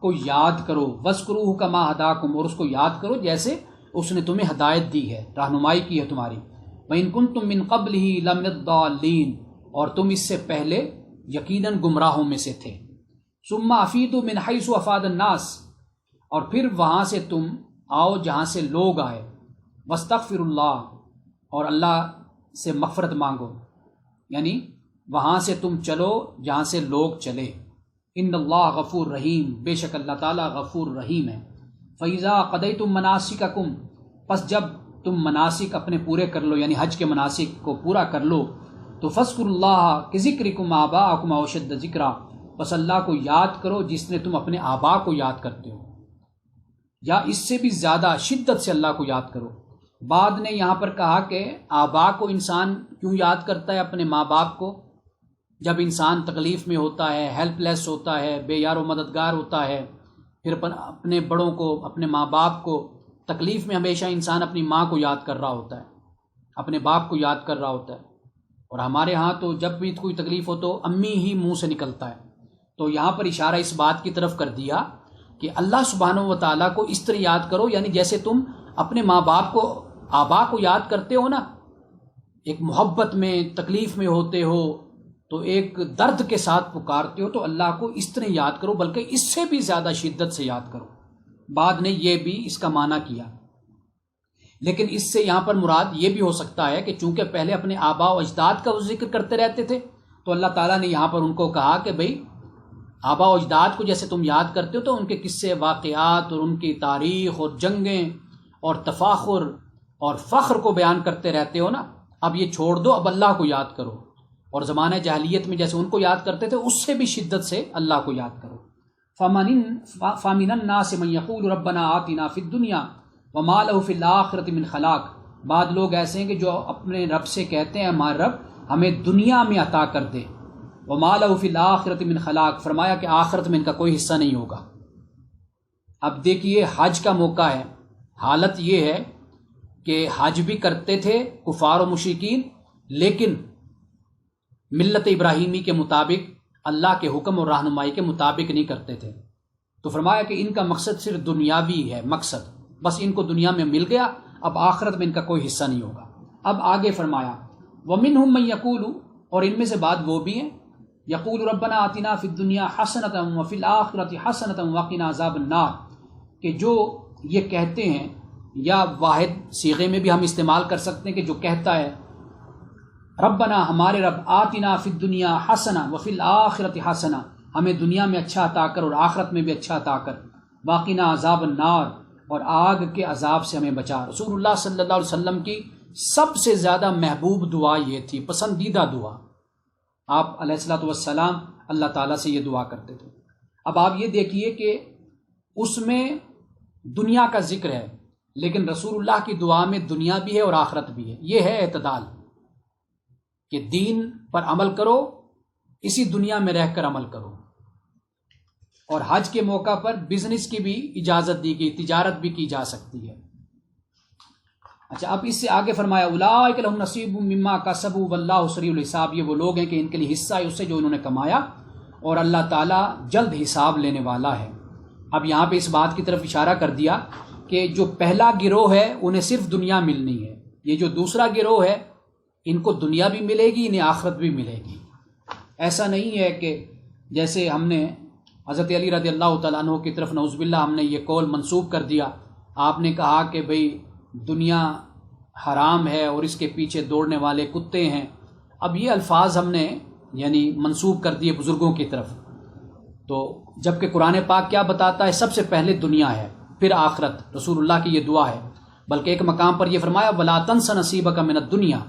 کو یاد کرو، وَاذْكُرُوهُ كَمَا هَدَاكُمْ، اور اس کو یاد کرو جیسے اس نے تمہیں ہدایت دی ہے، رہنمائی کی ہے تمہاری۔ وَإِن كُنتُم مِّن قَبْلِهِ لَمِنَ الضَّالِّينَ، اور تم اس سے پہلے یقیناً گمراہوں میں سے تھے۔ ثُمَّ أَفِيضُوا مِنْ حَيْثُ أَفَاضَ النَّاسُ، اور پھر وہاں سے تم آؤ جہاں سے لوگ آئے، وَاسْتَغْفِرُوا اللَّهَ، اور اللہ سے مغفرت مانگو، یعنی وہاں سے تم چلو جہاں سے لوگ چلے۔ ان اللہ غفور رحیم، بے شک اللہ تعالیٰ غفور رحیم ہے۔ فَإِذَا قَضَيْتُم مَّنَاسِكَكُمْ، پس جب تم مناسک اپنے پورے کر لو، یعنی حج کے مناسک کو پورا کر لو، تو فَاذْكُرُوا اللَّهَ كَذِكْرِكُمْ آبَاءَكُمْ أَوْ أَشَدَّ ذِكْرًا، پس اللہ کو یاد کرو جس نے تم اپنے آبا کو یاد کرتے ہو، یا اس سے بھی زیادہ شدت سے اللہ کو یاد کرو۔ بعد نے یہاں پر کہا کہ آبا کو انسان کیوں یاد کرتا ہے، اپنے ماں باپ کو؟ جب انسان تکلیف میں ہوتا ہے، ہیلپ لیس ہوتا ہے، بے یار و مددگار ہوتا ہے، پھر اپنے بڑوں کو، اپنے ماں باپ کو، تکلیف میں ہمیشہ انسان اپنی ماں کو یاد کر رہا ہوتا ہے، اپنے باپ کو یاد کر رہا ہوتا ہے. اور ہمارے ہاں تو جب بھی کوئی تکلیف ہو تو امی ہی منہ سے نکلتا ہے. تو یہاں پر اشارہ اس بات کی طرف کر دیا کہ اللہ سبحانہ و تعالیٰ کو اس طرح یاد کرو، یعنی جیسے تم اپنے ماں باپ کو، آبا کو یاد کرتے ہو نا، ایک محبت میں، تکلیف میں ہوتے ہو تو ایک درد کے ساتھ پکارتے ہو، تو اللہ کو اس طرح یاد کرو، بلکہ اس سے بھی زیادہ شدت سے یاد کرو. بعد نے یہ بھی اس کا معنی کیا، لیکن اس سے یہاں پر مراد یہ بھی ہو سکتا ہے کہ چونکہ پہلے اپنے آبا و اجداد کا وہ ذکر کرتے رہتے تھے، تو اللہ تعالیٰ نے یہاں پر ان کو کہا کہ بھئی آبا و اجداد کو جیسے تم یاد کرتے ہو تو ان کے قصے، واقعات اور ان کی تاریخ اور جنگیں اور تفاخر اور فخر کو بیان کرتے رہتے ہو نا، اب یہ چھوڑ دو، اب اللہ کو یاد کرو. اور زمانہ جاہلیت میں جیسے ان کو یاد کرتے تھے اس سے بھی شدت سے اللہ کو یاد کرو. فَمِنَ النَّاسِ مَن يَقُولُ رَبَّنَا آتِنَا فِي الدُّنْيَا وَمَا لَهُ فِي الْآخِرَةِ مِنْ خَلَاقٍ. بعض لوگ ایسے ہیں کہ جو اپنے رب سے کہتے ہیں ہمارے رب ہمیں دنیا میں عطا کر دے، وَمَا لَهُ فِي الْآخِرَةِ مِنْ خَلَاقٍ، فرمایا کہ آخرت میں ان کا کوئی حصہ نہیں ہوگا. اب دیکھیے حج کا موقع ہے، حالت یہ ہے کہ حج بھی کرتے تھے کفار و مشرکین، لیکن ملت ابراہیمی کے مطابق، اللہ کے حکم اور رہنمائی کے مطابق نہیں کرتے تھے. تو فرمایا کہ ان کا مقصد صرف دنیاوی ہے، مقصد بس ان کو دنیا میں مل گیا، اب آخرت میں ان کا کوئی حصہ نہیں ہوگا. اب آگے فرمایا وَمِنْهُمْ مَن يَقُولُ، اور ان میں سے بعد وہ بھی ہیں، یقول ربنا آتنا فی الدنیا حسنۃ وفی الآخرۃ حسنۃ وقنا عذاب النار، کہ جو یہ کہتے ہیں، یا واحد صیغے میں بھی ہم استعمال کر سکتے ہیں کہ جو کہتا ہے ربنا، ہمارے رب، آتنا فی الدنیا حسنہ وفی الآخرۃ حسنہ، ہمیں دنیا میں اچھا عطا کر اور آخرت میں بھی اچھا عطا کر، واقنا عذاب النار، اور آگ کے عذاب سے ہمیں بچا. رسول اللہ صلی اللہ علیہ وسلم کی سب سے زیادہ محبوب دعا یہ تھی، پسندیدہ دعا. آپ علیہ الصلوۃ والسلام اللہ تعالیٰ سے یہ دعا کرتے تھے. اب آپ یہ دیکھیے کہ اس میں دنیا کا ذکر ہے، لیکن رسول اللہ کی دعا میں دنیا بھی ہے اور آخرت بھی ہے. یہ ہے اعتدال، کہ دین پر عمل کرو، اسی دنیا میں رہ کر عمل کرو. اور حج کے موقع پر بزنس کی بھی اجازت دی گئی، تجارت بھی کی جا سکتی ہے. اچھا، اب اس سے آگے فرمایا اولئک لہم نصیب مما کسبوا واللہ سریع الحساب، یہ وہ لوگ ہیں کہ ان کے لیے حصہ ہے اس سے جو انہوں نے کمایا، اور اللہ تعالیٰ جلد حساب لینے والا ہے. اب یہاں پہ اس بات کی طرف اشارہ کر دیا کہ جو پہلا گروہ ہے انہیں صرف دنیا ملنی ہے، یہ جو دوسرا گروہ ہے ان کو دنیا بھی ملے گی، انہیں آخرت بھی ملے گی. ایسا نہیں ہے کہ جیسے ہم نے حضرت علی رضی اللہ تعالیٰ عنہ کی طرف نعوذ باللہ ہم نے یہ قول منسوب کر دیا. آپ نے کہا کہ بھئی دنیا حرام ہے اور اس کے پیچھے دوڑنے والے کتے ہیں. اب یہ الفاظ ہم نے یعنی منسوب کر دیے بزرگوں کی طرف، تو جبکہ قرآن پاک کیا بتاتا ہے؟ سب سے پہلے دنیا ہے پھر آخرت. رسول اللہ کی یہ دعا ہے، بلکہ ایک مقام پر یہ فرمایا وَلَا تَنْسَ نَصِيبَكَ مِنَ الدُّنْيَا،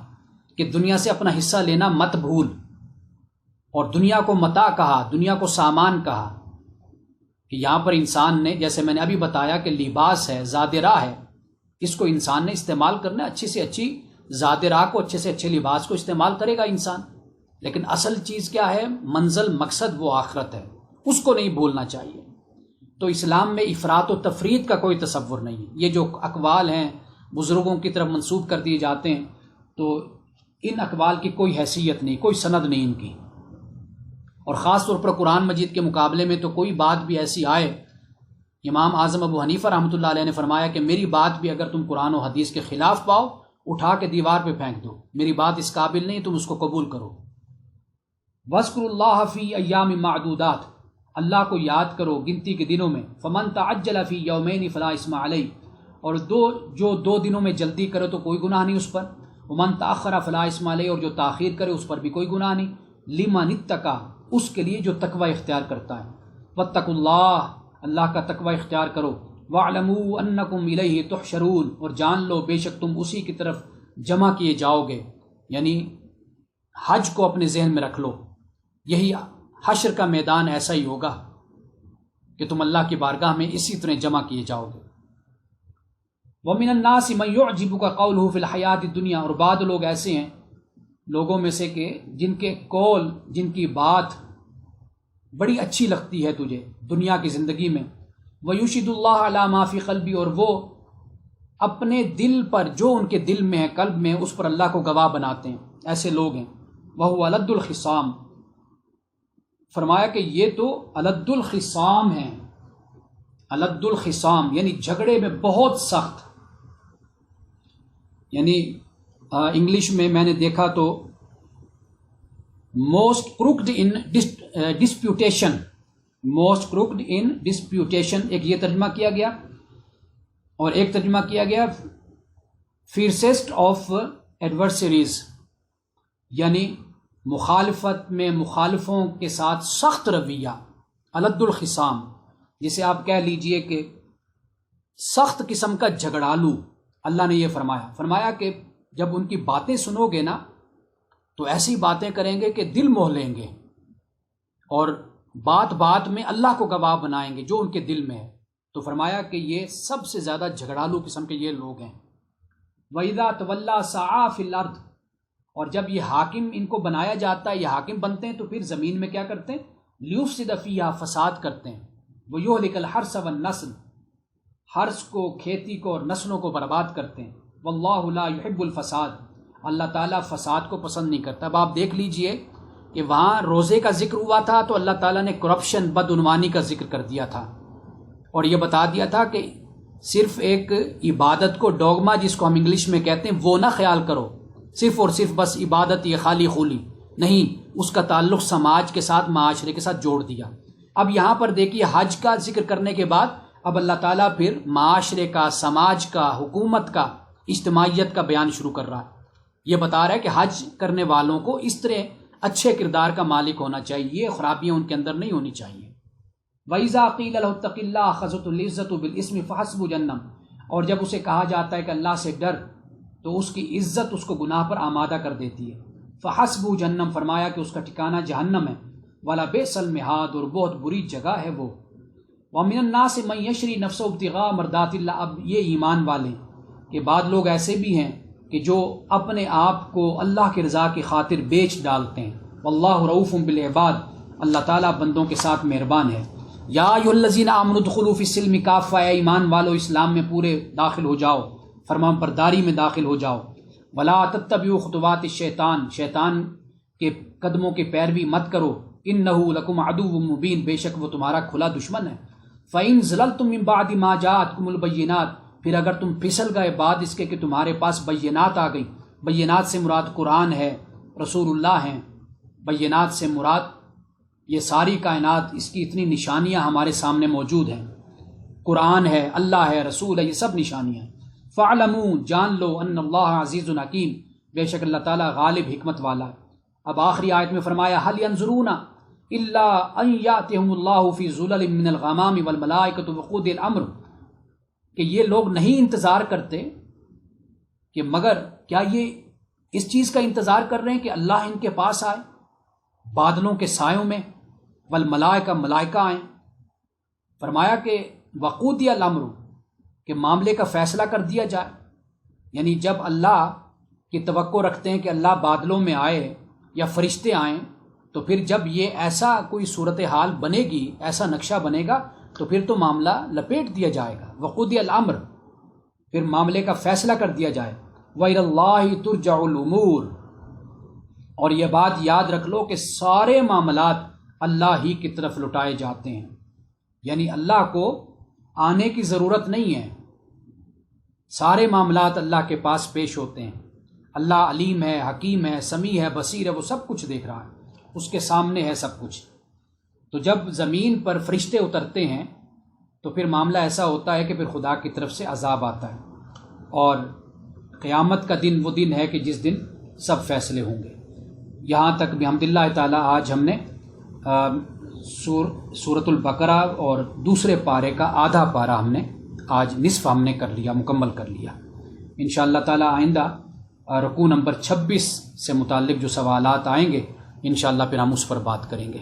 کہ دنیا سے اپنا حصہ لینا مت بھول. اور دنیا کو متاع کہا، دنیا کو سامان کہا، کہ یہاں پر انسان نے، جیسے میں نے ابھی بتایا کہ لباس ہے، زاد راہ ہے، اس کو انسان نے استعمال کرنا، اچھی سے اچھی زاد راہ کو، اچھے سے اچھے لباس کو استعمال کرے گا انسان. لیکن اصل چیز کیا ہے؟ منزل، مقصد وہ آخرت ہے، اس کو نہیں بھولنا چاہیے. تو اسلام میں افراط و تفرید کا کوئی تصور نہیں. یہ جو اقوال ہیں بزرگوں کی طرف منسوب کر دیے جاتے ہیں، تو ان اقوال کی کوئی حیثیت نہیں، کوئی سند نہیں ان کی. اور خاص طور پر قرآن مجید کے مقابلے میں تو کوئی بات بھی ایسی آئے، امام اعظم ابو حنیفہ رحمۃ اللہ علیہ نے فرمایا کہ میری بات بھی اگر تم قرآن و حدیث کے خلاف پاؤ، اٹھا کے دیوار پہ پھینک دو، میری بات اس قابل نہیں، تم اس کو قبول کرو. وَاذْكُرُوا اللَّهَ فِي أَيَّامٍ مَّعْدُودَاتٍ، اللہ کو یاد کرو گنتی کے دنوں میں. فَمَن تَعَجَّلَ فِي يَوْمَيْنِ فَلَا إِثْمَ عَلَيْهِ، اور جو دو دنوں میں جلدی کرے تو کوئی گناہ نہیں اس پر. وَمَن تَأَخَّرَ فَلَا إِثْمَ عَلَيْهِ، اور جو تاخیر کرے اس پر بھی کوئی گناہ نہیں. لِمَنِ اتَّقَىٰ، اس کے لیے جو تقوی اختیار کرتا ہے. وَاتَّقُوا اللَّهَ، اللہ کا تقوی اختیار کرو. وَاعْلَمُوا أَنَّكُمْ إِلَيْهِ تُحْشَرُونَ، اور جان لو بے شک تم اسی کی طرف جمع کیے جاؤ گے. یعنی حج کو اپنے ذہن میں رکھ لو، یہی حشر کا میدان ایسا ہی ہوگا کہ تم اللہ کی بارگاہ میں اسی طرح جمع کیے جاؤ گے. وَمِنَ النَّاسِ مَن يُعْجِبُكَ قَوْلُهُ فِي الْحَيَاةِ الدُّنْيَا، اور بعض لوگ ایسے ہیں لوگوں میں سے کہ جن کے قول، جن کی بات بڑی اچھی لگتی ہے تجھے دنیا کی زندگی میں، وَيُشْهِدُ اللَّهَ عَلَى مَا فِي قَلْبِهِ، اور وہ اپنے دل پر جو ان کے دل میں ہے، قلب میں، اس پر اللہ کو گواہ بناتے ہیں، ایسے لوگ ہیں۔ وَهُوَ أَلَدُّ الْخِصَامِ، فرمایا کہ یہ تو الد الخصام ہیں، الد الخصام یعنی جھگڑے میں بہت سخت، یعنی انگلش میں نے دیکھا تو موسٹ کروکڈ ان ڈسپیوٹیشن، موسٹ کروکڈ ان ڈسپیوٹیشن، ایک یہ ترجمہ کیا گیا، اور ایک ترجمہ کیا گیا فiercest آف ایڈورسریز، یعنی مخالفت میں مخالفوں کے ساتھ سخت رویہ، الد الخصام، جسے آپ کہہ لیجئے کہ سخت قسم کا جھگڑالو۔ اللہ نے یہ فرمایا کہ جب ان کی باتیں سنو گے نا تو ایسی باتیں کریں گے کہ دل موہ لیں گے، اور بات بات میں اللہ کو گواہ بنائیں گے جو ان کے دل میں ہے۔ تو فرمایا کہ یہ سب سے زیادہ جھگڑالو قسم کے یہ لوگ ہیں۔ وَإِذَا تَوَلَّى سَعَىٰ فِي الْأَرْضِ، اور جب یہ حاکم ان کو بنایا جاتا ہے، یہ حاکم بنتے ہیں تو پھر زمین میں کیا کرتے ہیں؟ لِيُفْسِدَ فِيهَا، فساد کرتے ہیں۔ وَيُهْلِكَ الْحَرْثَ وَالنَّسْلَ، حرث کو، کھیتی کو اور نسلوں کو برباد کرتے ہیں۔ وَاللَّهُ لَا يُحِبُّ الْفَسَادَ، اللہ تعالیٰ فساد کو پسند نہیں کرتا۔ اب آپ دیکھ لیجئے کہ وہاں روزے کا ذکر ہوا تھا تو اللہ تعالیٰ نے کرپشن، بدعنوانی کا ذکر کر دیا تھا، اور یہ بتا دیا تھا کہ صرف ایک عبادت کو، ڈوگما جس کو ہم انگلش میں کہتے ہیں، وہ نہ خیال کرو صرف اور صرف بس عبادت یہ خالی خولی نہیں، اس کا تعلق سماج کے ساتھ، معاشرے کے ساتھ جوڑ دیا۔ اب یہاں پر دیکھیے حج کا ذکر کرنے کے بعد اب اللہ تعالیٰ پھر معاشرے کا، سماج کا، حکومت کا، اجتماعیت کا بیان شروع کر رہا ہے۔ یہ بتا رہا ہے کہ حج کرنے والوں کو اس طرح اچھے کردار کا مالک ہونا چاہیے، خرابیاں ان کے اندر نہیں ہونی چاہیے۔ وَإِذَا قِيلَ لَهُ اتَّقِ اللَّهَ أَخَذَتْهُ الْعِزَّةُ بِالْإِثْمِ فَحَسْبُهُ جَهَنَّمَ، اور جب اسے کہا جاتا ہے کہ اللہ سے ڈر تو اس کی عزت اس کو گناہ پر آمادہ کر دیتی ہے۔ فَحَسْبُهُ جَهَنَّمَ، فرمایا کہ اس کا ٹھکانہ جہنم ہے۔ وَلَا بِئْسَ الْمِہَادُ، اور بہت بری جگہ ہے وہ۔ وَمِنَ النَّاسِ مَن يَشْرِي نَفْسَهُ ابْتِغَاءَ مَرْضَاتِ اللَّهِ، اب یہ ایمان والے کہ بعض لوگ ایسے بھی ہیں کہ جو اپنے آپ کو اللہ کی رضا کی خاطر بیچ ڈالتے ہیں۔ واللہ رؤوف بالعباد، اللہ تعالیٰ بندوں کے ساتھ مہربان ہے۔ یا ایھا الذین آمنوا ادخلوا فی السلم کافہ، اے ایمان والو اسلام میں پورے داخل ہو جاؤ، فرمان برداری میں داخل ہو جاؤ۔ ولا تتبعوا خطوات الشیطان، شیطان کے قدموں کی پیروی مت کرو۔ انہ لکم عدو مبین، بے شک وہ تمہارا کھلا دشمن ہے۔ فإن زللتم من بعد ما جاءتکم البینات، پھر اگر تم پھسل گئے بعد اس کے کہ تمہارے پاس بینات آ گئیں، بینات سے مراد قرآن ہے، رسول اللہ ہیں، بینات سے مراد یہ ساری کائنات، اس کی اتنی نشانیاں ہمارے سامنے موجود ہیں، قرآن ہے، اللہ ہے، رسول ہے، یہ سب نشانیاں۔ فَاعْلَمُوا، جان لو، ان اللہ عزیز حکیم، بے شک اللہ تعالیٰ غالب حکمت والا ہے۔ اب آخری آیت میں فرمایا هَلْ يَنظُرُونَ إِلَّا أَن يَأْتِيَهُمُ اللَّهُ فِي ظُلَلٍ مِّنَ الْغَمَامِ وَالْمَلَائِكَةُ وَقُضِيَ الْأَمْرُ، کہ یہ لوگ نہیں انتظار کرتے کہ مگر کیا یہ اس چیز کا انتظار کر رہے ہیں کہ اللہ ان کے پاس آئے بادلوں کے سایوں میں، والملائکہ، ملائکہ آئیں۔ فرمایا کہ وقودی الامر، کہ معاملے کا فیصلہ کر دیا جائے، یعنی جب اللہ کی توقع رکھتے ہیں کہ اللہ بادلوں میں آئے یا فرشتے آئیں، تو پھر جب یہ ایسا کوئی صورتحال بنے گی، ایسا نقشہ بنے گا تو پھر تو معاملہ لپیٹ دیا جائے گا۔ وقودی الامر، پھر معاملے کا فیصلہ کر دیا جائے۔ وَإِلَى اللَّهِ تُرْجَعُ الْأُمُورُ، اور یہ بات یاد رکھ لو کہ سارے معاملات اللہ ہی کی طرف لٹائے جاتے ہیں، یعنی اللہ کو آنے کی ضرورت نہیں ہے، سارے معاملات اللہ کے پاس پیش ہوتے ہیں۔ اللہ علیم ہے، حکیم ہے، سمیع ہے، بصیر ہے، وہ سب کچھ دیکھ رہا ہے، اس کے سامنے ہے سب کچھ۔ تو جب زمین پر فرشتے اترتے ہیں تو پھر معاملہ ایسا ہوتا ہے کہ پھر خدا کی طرف سے عذاب آتا ہے، اور قیامت کا دن وہ دن ہے کہ جس دن سب فیصلے ہوں گے۔ یہاں تک بحمداللہ تعالیٰ آج ہم نے سورۃ البقرہ اور دوسرے پارے کا آدھا پارہ ہم نے آج نصف ہم نے کر لیا، مکمل کر لیا۔ انشاءاللہ تعالیٰ آئندہ رکوع نمبر 26 سے متعلق جو سوالات آئیں گے انشاءاللہ پھر ہم اس پر بات کریں گے۔